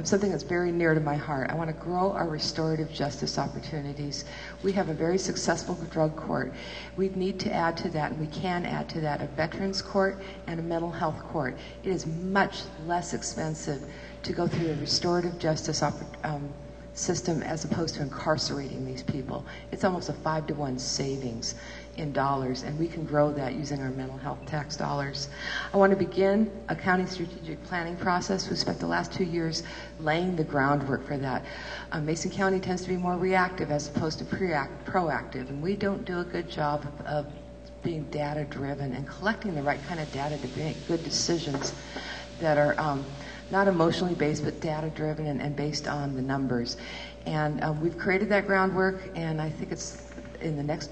something that's very near to my heart. I want to grow our restorative justice opportunities. We have a very successful drug court. We need to add to that, and we can add to that, a veterans court and a mental health court. It is much less expensive to go through the restorative justice system as opposed to incarcerating these people. It's almost a 5-to-1 savings in dollars, and we can grow that using our mental health tax dollars. I want to begin a county strategic planning process. We spent the last 2 years laying the groundwork for that. Mason County tends to be more reactive as opposed to proactive, and we don't do a good job of being data driven and collecting the right kind of data to make good decisions that are not emotionally based, but data driven and based on the numbers. And we've created that groundwork, and I think it's in the next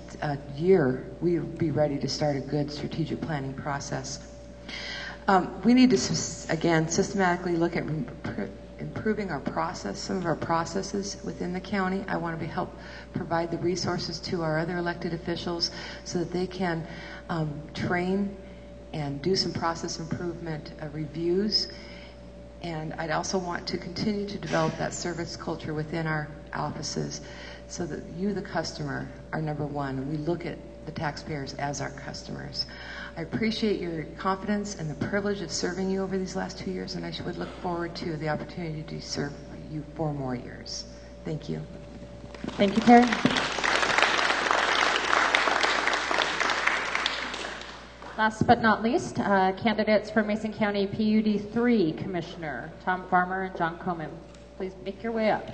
year we'll be ready to start a good strategic planning process. We need to, again, systematically look at improving our process, some of our processes within the county. I want to help provide the resources to our other elected officials so that they can train and do some process improvement reviews. And I'd also want to continue to develop that service culture within our offices so that you, the customer, are number one. And we look at the taxpayers as our customers. I appreciate your confidence and the privilege of serving you over these last 2 years, and I would look forward to the opportunity to serve you 4 more years. Thank you. Thank you, Terry. Last but not least, candidates for Mason County PUD 3 Commissioner, Tom Farmer and John Komen. Please make your way up.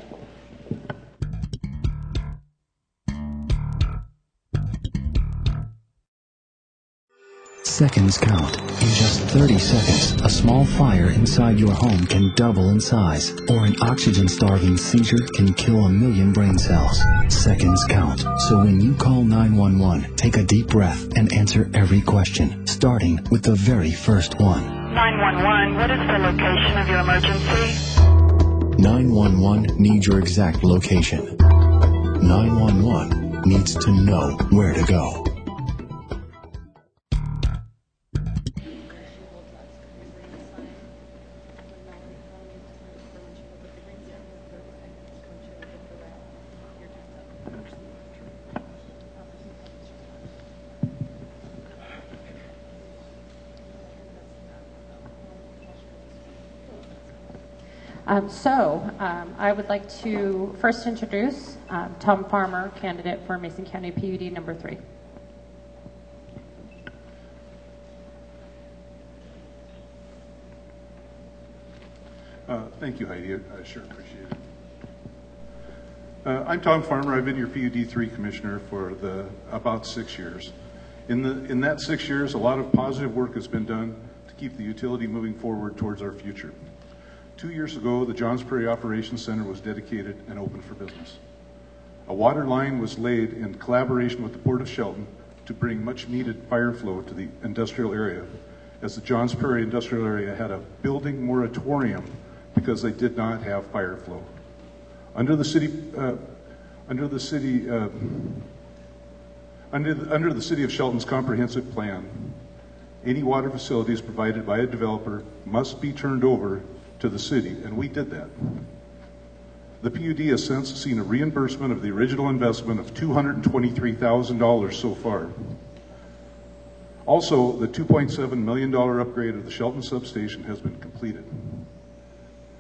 Seconds count. In just 30 seconds, a small fire inside your home can double in size, or an oxygen-starving seizure can kill 1 million brain cells. Seconds count. So when you call 911, take a deep breath and answer every question, starting with the very first one. 911, what is the location of your emergency? 911 needs your exact location. 911 needs to know where to go. I would like to first introduce Tom Farmer, candidate for Mason County PUD number 3. Thank you, Heidi. I sure appreciate it. I'm Tom Farmer. I've been your PUD 3 commissioner for about 6 years. In that 6 years, a lot of positive work has been done to keep the utility moving forward towards our future. 2 years ago, the Johns Prairie Operations Center was dedicated and open for business. A water line was laid in collaboration with the Port of Shelton to bring much needed fire flow to the industrial area, as the Johns Prairie industrial area had a building moratorium because they did not have fire flow. Under the city of Shelton's comprehensive plan, any water facilities provided by a developer must be turned over to the city, and we did that. The PUD has since seen a reimbursement of the original investment of $223,000 so far. Also, the $2.7 million upgrade of the Shelton substation has been completed.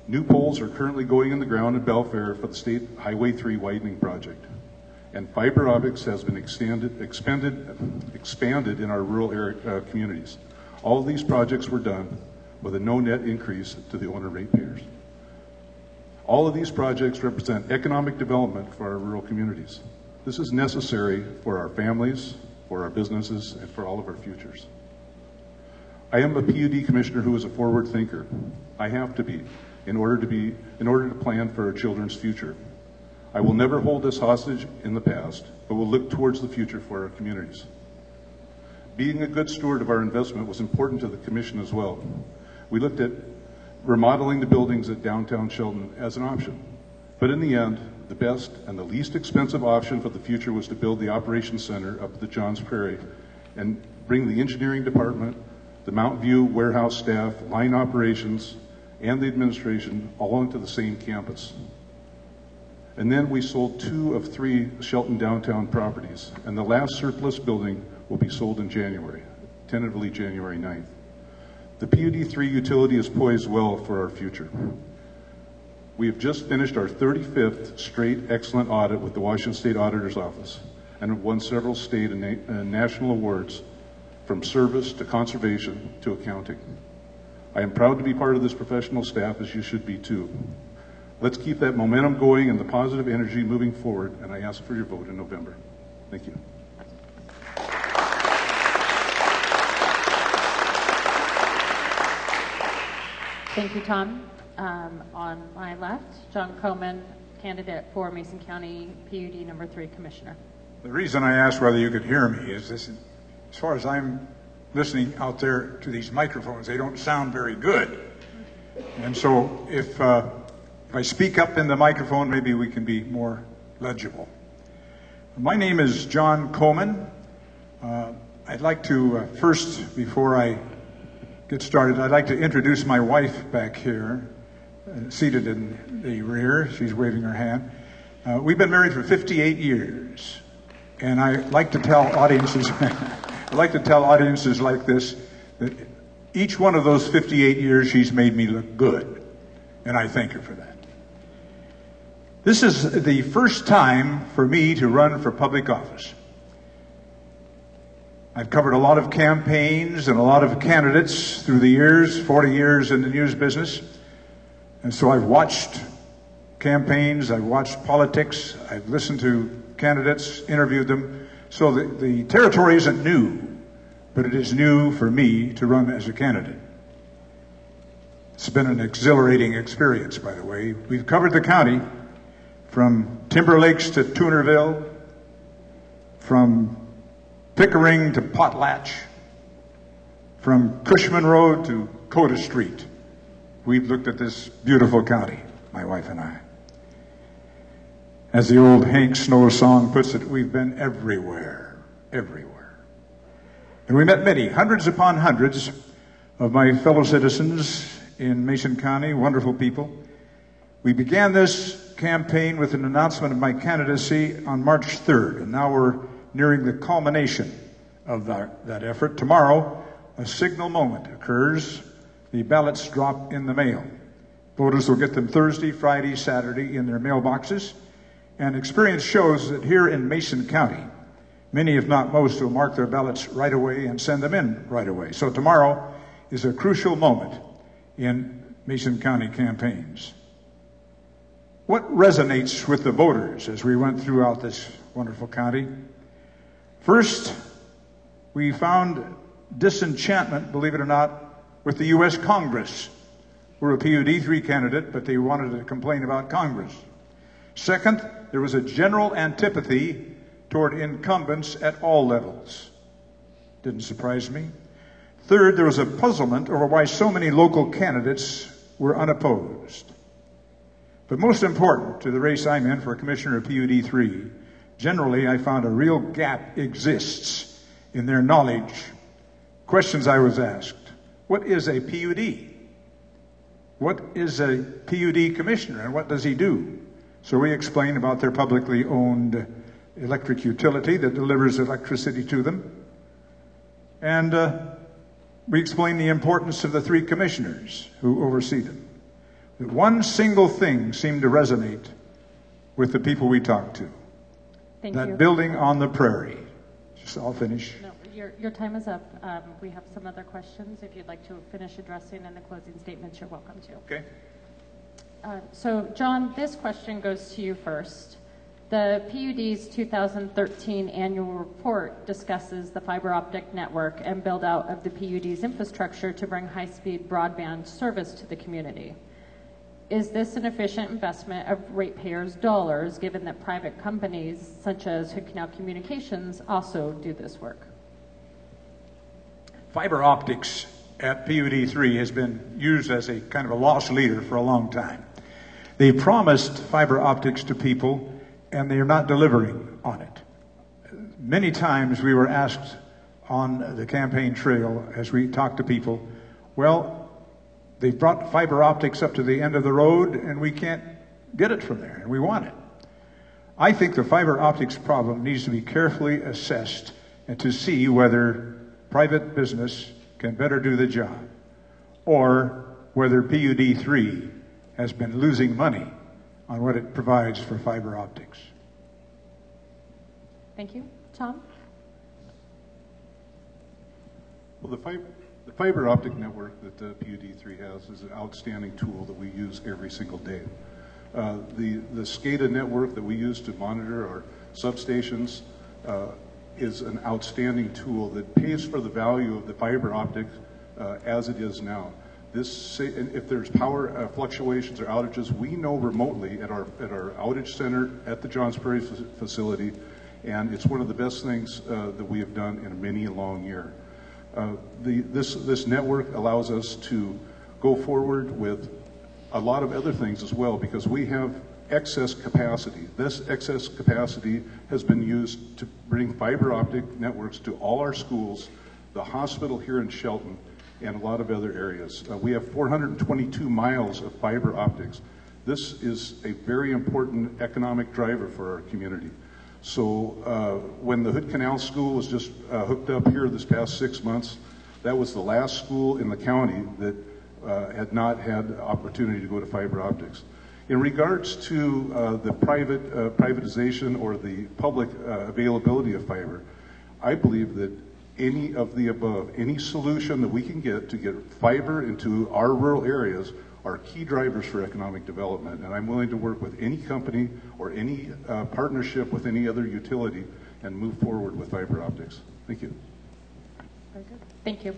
New poles are currently going in the ground in Belfair for the State Highway 3 widening project, and fiber optics has been expanded in our rural area, communities. All of these projects were done with a no net increase to the owner ratepayers. All of these projects represent economic development for our rural communities. This is necessary for our families, for our businesses, and for all of our futures. I am a PUD commissioner who is a forward thinker. I have to be in order to plan for our children's future. I will never hold us hostage in the past, but will look towards the future for our communities. Being a good steward of our investment was important to the commission as well. We looked at remodeling the buildings at downtown Shelton as an option. But in the end, the best and the least expensive option for the future was to build the operations center up at the Johns Prairie and bring the engineering department, the Mount View warehouse staff, line operations, and the administration all onto the same campus. And then we sold 2 of 3 Shelton downtown properties, and the last surplus building will be sold in January, tentatively January 9th. The PUD 3 utility is poised well for our future. We have just finished our 35th straight excellent audit with the Washington State Auditor's Office and have won several state and national awards from service to conservation to accounting. I am proud to be part of this professional staff, as you should be too. Let's keep that momentum going and the positive energy moving forward, and I ask for your vote in November. Thank you. Thank you, Tom. On my left, John Komen, candidate for Mason County PUD number 3 Commissioner. The reason I asked whether you could hear me is this: as far as I'm listening out there to these microphones. They don't sound very good. And so if I speak up in the microphone, maybe we can be more legible. My name is John Coleman. I'd like to first, before I get started, I'd like to introduce my wife back here, seated in the rear. She's waving her hand. We've been married for 58 years, and I like to tell audiences, like this, that each one of those 58 years she's made me look good, and I thank her for that. This is the first time for me to run for public office. I've covered a lot of campaigns and a lot of candidates through the years, 40 years in the news business, and so I've watched campaigns, I've watched politics, I've listened to candidates, interviewed them. So the territory isn't new, but it is new for me to run as a candidate. It's been an exhilarating experience, by the way. We've covered the county from Timber Lakes to Toonerville, from Pickering to Potlatch, from Cushman Road to Coda Street. We've looked at this beautiful county, my wife and I. As the old Hank Snow song puts it, we've been everywhere, everywhere. And we met many, hundreds upon hundreds of my fellow citizens in Mason County, wonderful people. We began this campaign with an announcement of my candidacy on March 3rd, and now we're nearing the culmination of that effort. Tomorrow, a signal moment occurs. The ballots drop in the mail. Voters will get them Thursday, Friday, Saturday in their mailboxes. And experience shows that here in Mason County, many, if not most, will mark their ballots right away and send them in right away. So tomorrow is a crucial moment in Mason County campaigns. What resonates with the voters as we went throughout this wonderful county? First, we found disenchantment, believe it or not, with the U.S. Congress. We're a PUD3 candidate, but they wanted to complain about Congress. Second, there was a general antipathy toward incumbents at all levels. Didn't surprise me. Third, there was a puzzlement over why so many local candidates were unopposed. But most important to the race I'm in for Commissioner of PUD3, generally I found a real gap exists in their knowledge. Questions I was asked: what is a PUD? What is a PUD commissioner and what does he do? So we explain about their publicly owned electric utility that delivers electricity to them. And we explain the importance of the three commissioners who oversee them. But one single thing seemed to resonate with the people we talked to. Thank you. That building on the prairie. I'll finish. No, your time is up. We have some other questions. If you'd like to finish addressing in the closing statements, you're welcome to. Okay. So, John, this question goes to you first. The PUD's 2013 annual report discusses the fiber optic network and build out of the PUD's infrastructure to bring high-speed broadband service to the community. Is this an efficient investment of ratepayers' dollars, given that private companies such as Hood Canal Communications also do this work? Fiber optics at PUD3 has been used as a kind of a loss leader for a long time. They promised fiber optics to people, and they are not delivering on it. Many times we were asked on the campaign trail as we talked to people, well, they brought fiber optics up to the end of the road and we can't get it from there, and we want it. I think the fiber optics problem needs to be carefully assessed and to see whether private business can better do the job, or whether PUD3 has been losing money on what it provides for fiber optics. Thank you. Tom? Well, the fiber optic network that PUD3 has is an outstanding tool that we use every single day. The SCADA network that we use to monitor our substations is an outstanding tool that pays for the value of the fiber optic as it is now. If there's power fluctuations or outages, we know remotely at our outage center at the Johns Prairie facility, and it's one of the best things that we have done in many a long year. This network allows us to go forward with a lot of other things as well, because we have excess capacity. This excess capacity has been used to bring fiber optic networks to all our schools, the hospital here in Shelton, and a lot of other areas. We have 422 miles of fiber optics. This is a very important economic driver for our community. So when the Hood Canal School was just hooked up here this past 6 months, that was the last school in the county that had not had the opportunity to go to fiber optics. In regards to the privatization or the public availability of fiber, I believe that any of the above, any solution that we can get to get fiber into our rural areas are key drivers for economic development. And I'm willing to work with any company or any partnership with any other utility and move forward with fiber optics. Thank you. Very good. Thank you.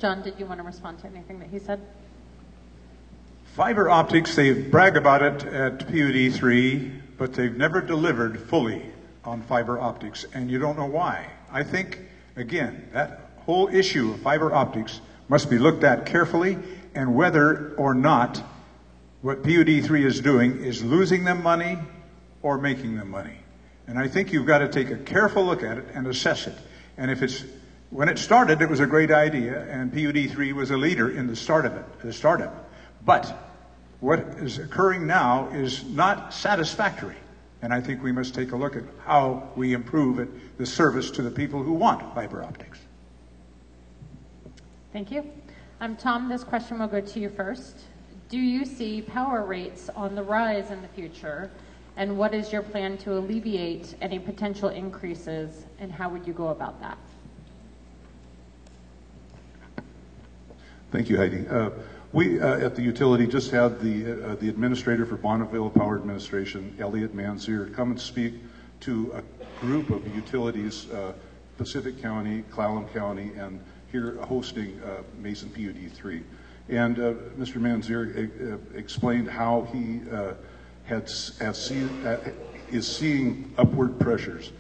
John, did you want to respond to anything that he said? Fiber optics, they brag about it at PUD3, but they've never delivered fully on fiber optics, and you don't know why. I think, again, that whole issue of fiber optics must be looked at carefully, and whether or not what PUD3 is doing is losing them money or making them money. And I think you've got to take a careful look at it and assess it. And if it's, when it started, it was a great idea, and PUD3 was a leader in the start of it, the startup. But what is occurring now is not satisfactory. And I think we must take a look at how we improve the service to the people who want fiber optics. Thank you. Tom, this question will go to you first. Do you see power rates on the rise in the future? And what is your plan to alleviate any potential increases, and how would you go about that? Thank you, Heidi. We at the utility just had the administrator for Bonneville Power Administration, Elliot Manzier, come and speak to a group of utilities, Pacific County, Clallam County, and here hosting Mason PUD3. And Mr. Manzier explained how he is seeing upward pressures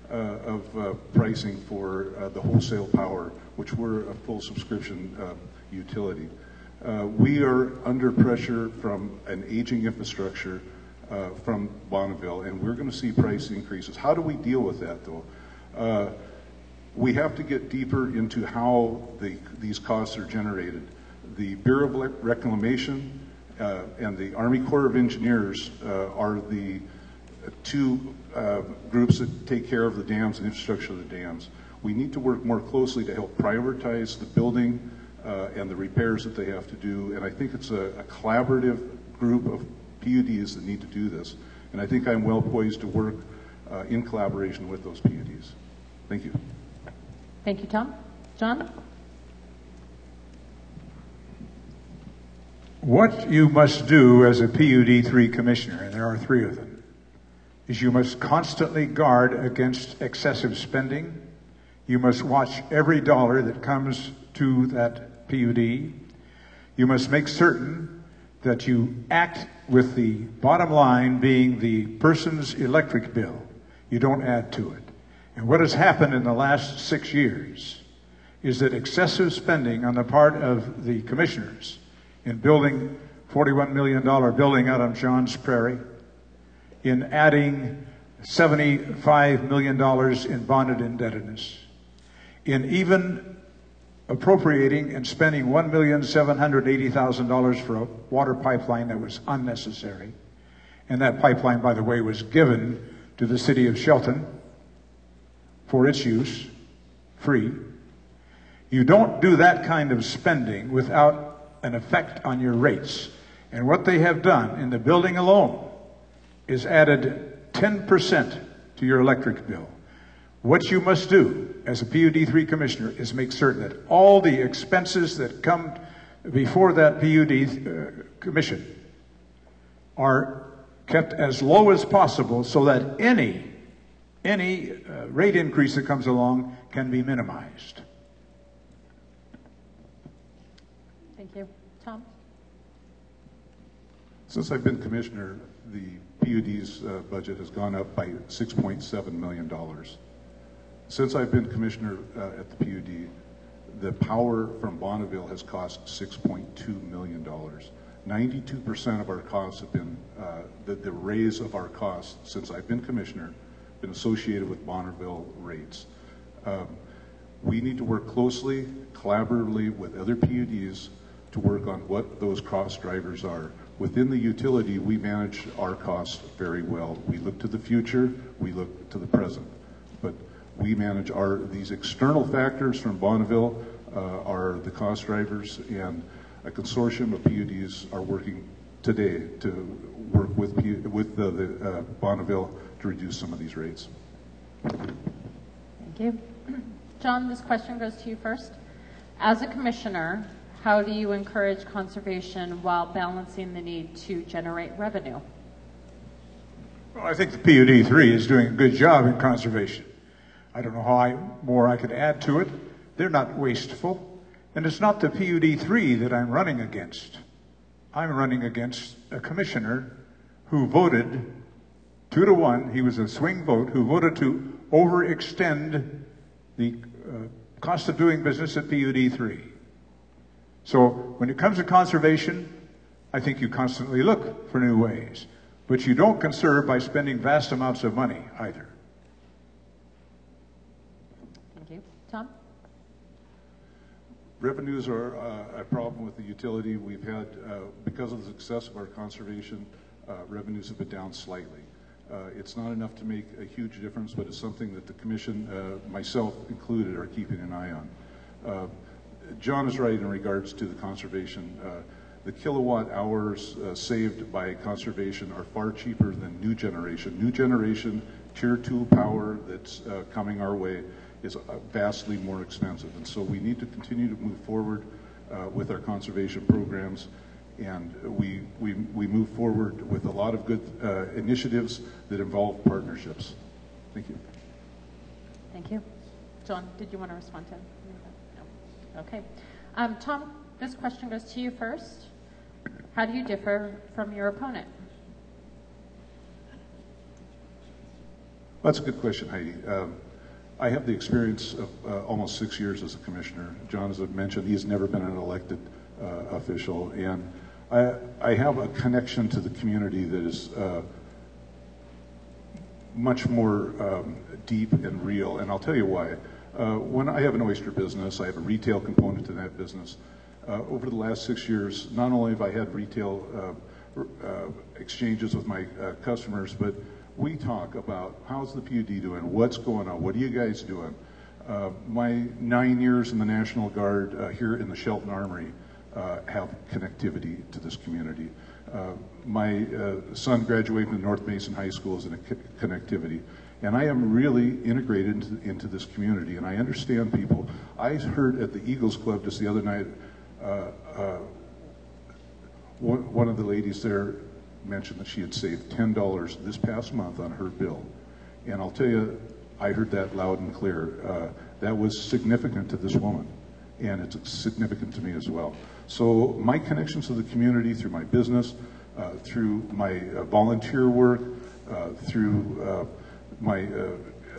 of pricing for the wholesale power, which we're a full subscription utility. We are under pressure from an aging infrastructure from Bonneville, and we're going to see price increases. How do we deal with that, though? We have to get deeper into how these costs are generated. The Bureau of Reclamation and the Army Corps of Engineers are the two groups that take care of the dams and infrastructure of the dams. We need to work more closely to help prioritize the building and the repairs that they have to do. And I think it's a collaborative group of PUDs that need to do this. And I think I'm well poised to work in collaboration with those PUDs. Thank you. Thank you, Tom. John? What you must do as a PUD3 commissioner, and there are 3 of them, is you must constantly guard against excessive spending. You must watch every dollar that comes to that PUD. You must make certain that you act with the bottom line being the person's electric bill. You don't add to it. And what has happened in the last 6 years is that excessive spending on the part of the commissioners in building $41 million building out on Johns Prairie, in adding $75 million in bonded indebtedness, in even appropriating and spending $1,780,000 for a water pipeline that was unnecessary. And that pipeline, by the way, was given to the city of Shelton for its use, free. You don't do that kind of spending without an effect on your rates. And what they have done in the building alone is added 10% to your electric bill. What you must do as a PUD3 commissioner is make certain that all the expenses that come before that PUD commission are kept as low as possible so that any rate increase that comes along can be minimized. Thank you. Tom? Since I've been commissioner, the PUD's budget has gone up by $6.7 million. Since I've been commissioner at the PUD, the power from Bonneville has cost $6.2 million. 92% of our costs have been, the raise of our costs since I've been commissioner, been associated with Bonneville rates. We need to work closely, collaboratively with other PUDs to work on what those cost drivers are. Within the utility, we manage our costs very well. We look to the future, we look to the present. But we manage these external factors from Bonneville are the cost drivers, and a consortium of PUDs are working today to work with the Bonneville to reduce some of these rates. Thank you. John, this question goes to you first. As a commissioner, how do you encourage conservation while balancing the need to generate revenue? Well, I think the PUD 3 is doing a good job in conservation. I don't know how more I could add to it. They're not wasteful. And it's not the PUD 3 that I'm running against. I'm running against a commissioner who voted 2-1, he was a swing vote, who voted to overextend the cost of doing business at PUD 3. So when it comes to conservation, I think you constantly look for new ways. But you don't conserve by spending vast amounts of money either. Thank you. Tom? Revenues are a problem with the utility. We've had, because of the success of our conservation, revenues have been down slightly. It's not enough to make a huge difference, but it's something that the Commission, myself included, are keeping an eye on. John is right in regards to the conservation. The kilowatt hours saved by conservation are far cheaper than new generation. New generation, tier 2 power that's coming our way is vastly more expensive. And so we need to continue to move forward with our conservation programs. And we move forward with a lot of good initiatives that involve partnerships. Thank you. Thank you. John, did you want to respond to that? No. Okay. Tom, this question goes to you first. How do you differ from your opponent? That's a good question, Heidi. I have the experience of almost 6 years as a commissioner. John, as I've mentioned, he's never been an elected official, and I have a connection to the community that is much more deep and real, and I'll tell you why. When I have an oyster business, I have a retail component to that business. Over the last 6 years, not only have I had retail exchanges with my customers, but we talk about how's the PUD doing, what's going on, what are you guys doing? My 9 years in the National Guard here in the Shelton Armory have connectivity to this community. My son graduated from North Mason High School as a connectivity. And I am really integrated into this community, and I understand people. I heard at the Eagles Club just the other night, one of the ladies there mentioned that she had saved $10 this past month on her bill. And I'll tell you, I heard that loud and clear. That was significant to this woman, and it's significant to me as well. So my connections to the community through my business, through my volunteer work, through my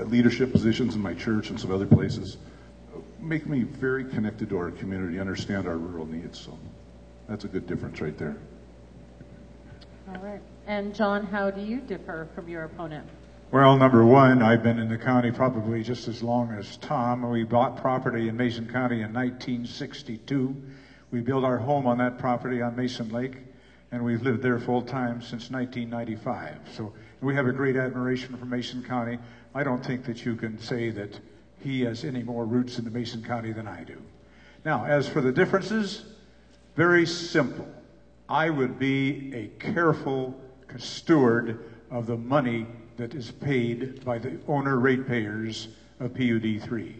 leadership positions in my church and some other places make me very connected to our community, understand our rural needs. So that's a good difference right there. All right. And John, how do you differ from your opponent? Well, number one, I've been in the county probably just as long as Tom. We bought property in Mason County in 1962. We built our home on that property on Mason Lake, and we've lived there full time since 1995. So we have a great admiration for Mason County. I don't think that you can say that he has any more roots in the Mason County than I do. Now, as for the differences, very simple. I would be a careful steward of the money that is paid by the owner ratepayers of PUD 3.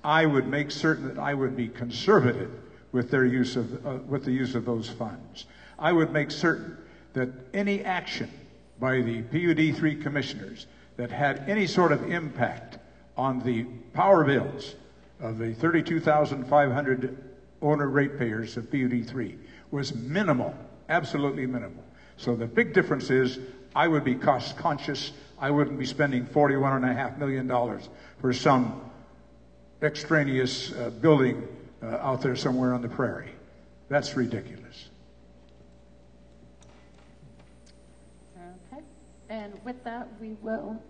I would make certain that I would be conservative with their use of with the use of those funds. I would make certain that any action by the PUD 3 commissioners that had any sort of impact on the power bills of the 32,500 owner ratepayers of PUD 3 was minimal, absolutely minimal. So the big difference is I would be cost conscious. I wouldn't be spending $41.5 million for some extraneous building out there somewhere on the prairie. That's ridiculous. Okay. And with that, we will,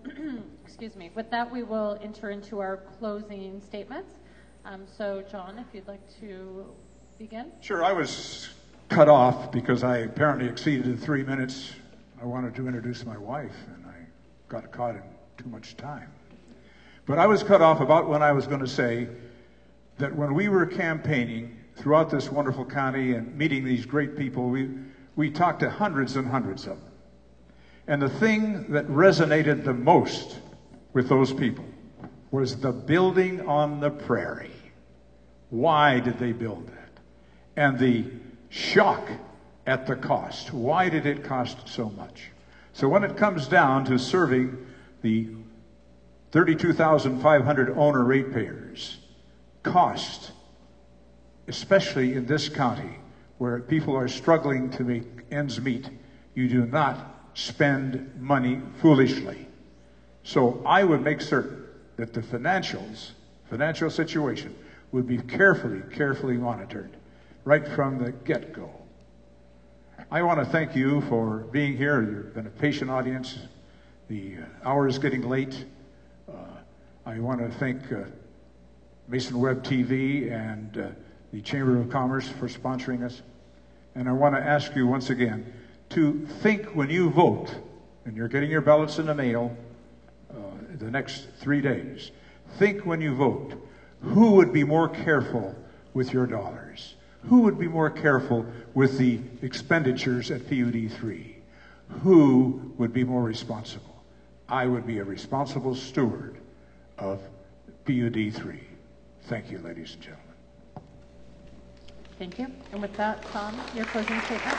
excuse me, with that, we will enter into our closing statements. So, John, if you'd like to begin. Sure, I was cut off because I apparently exceeded the 3 minutes. I wanted to introduce my wife, and I got caught in too much time. But I was cut off about when I was going to say that when we were campaigning throughout this wonderful county and meeting these great people, we talked to hundreds and hundreds of them. And the thing that resonated the most with those people was the building on the prairie. Why did they build that? And the shock at the cost. Why did it cost so much? So when it comes down to serving the 32,500 owner ratepayers, cost, especially in this county where people are struggling to make ends meet, you do not spend money foolishly. So I would make certain that the financial situation would be carefully monitored right from the get-go. I want to thank you for being here. You've been a patient audience. The hour is getting late. I want to thank Mason Web TV and the Chamber of Commerce for sponsoring us. And I want to ask you once again to think when you vote, and you're getting your ballots in the mail the next 3 days, think when you vote, who would be more careful with your dollars? Who would be more careful with the expenditures at PUD 3? Who would be more responsible? I would be a responsible steward of PUD 3. Thank you, ladies and gentlemen. Thank you. And with that, Tom, your closing statement.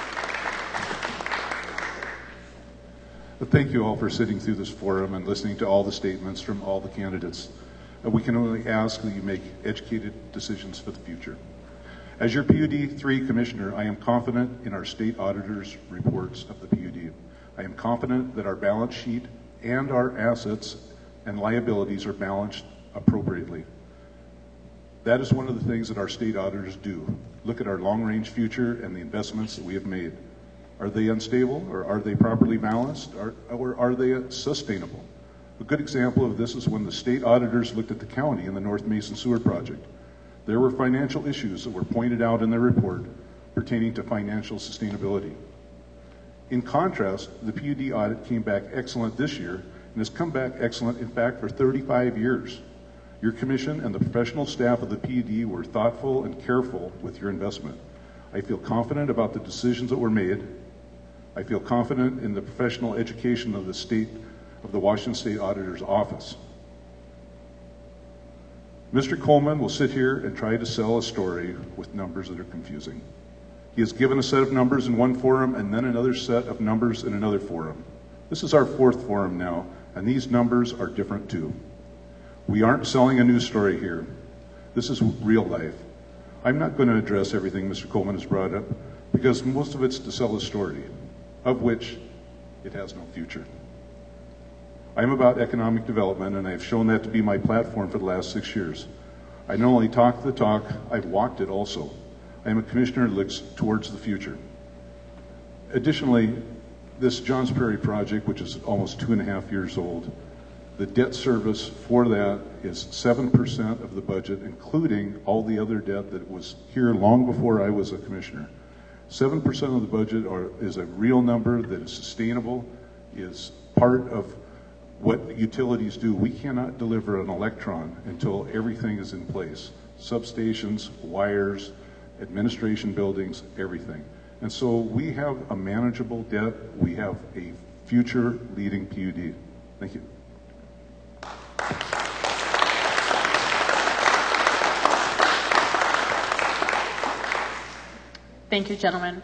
Thank you all for sitting through this forum and listening to all the statements from all the candidates. We can only ask that you make educated decisions for the future. As your PUD 3 commissioner, I am confident in our state auditor's reports of the PUD. I am confident that our balance sheet and our assets and liabilities are balanced appropriately. That is one of the things that our state auditors do. Look at our long-range future and the investments that we have made. Are they unstable, or are they properly balanced, or are they sustainable? A good example of this is when the state auditors looked at the county in the North Mason Sewer Project. There were financial issues that were pointed out in their report pertaining to financial sustainability. In contrast, the PUD audit came back excellent this year and has come back excellent, in fact, for 35 years. Your commission and the professional staff of the PUD were thoughtful and careful with your investment. I feel confident about the decisions that were made. I feel confident in the professional education of the Washington State Auditor's Office. Mr. Coleman will sit here and try to sell a story with numbers that are confusing. He has given a set of numbers in one forum and then another set of numbers in another forum. This is our fourth forum now, and these numbers are different too. We aren't selling a news story here. This is real life. I'm not going to address everything Mr. Coleman has brought up because most of it's to sell a story, of which it has no future. I'm about economic development, and I've shown that to be my platform for the last 6 years. I not only talk the talk, I've walked it also. I am a commissioner that looks towards the future. Additionally, this Johns Prairie project, which is almost 2.5 years old, the debt service for that is 7% of the budget, including all the other debt that was here long before I was a commissioner. 7% of the budget is a real number that is sustainable, is part of what utilities do. We cannot deliver an electron until everything is in place. Substations, wires, administration buildings, everything. And so we have a manageable debt. We have a future leading PUD. Thank you. Thank you, gentlemen.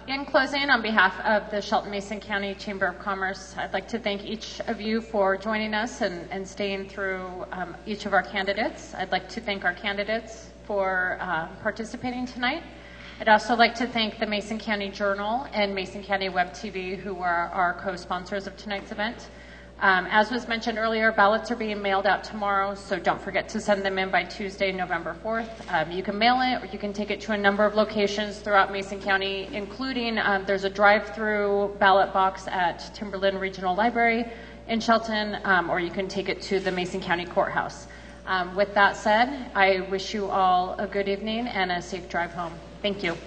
In closing, on behalf of the Shelton Mason County Chamber of Commerce, I'd like to thank each of you for joining us and staying through each of our candidates. I'd like to thank our candidates for participating tonight. I'd also like to thank the Mason County Journal and Mason County Web TV, who are our co-sponsors of tonight's event. As was mentioned earlier, ballots are being mailed out tomorrow, so don't forget to send them in by Tuesday, November 4th. You can mail it, or you can take it to a number of locations throughout Mason County, including there's a drive-through ballot box at Timberland Regional Library in Shelton, or you can take it to the Mason County Courthouse. With that said, I wish you all a good evening and a safe drive home. Thank you.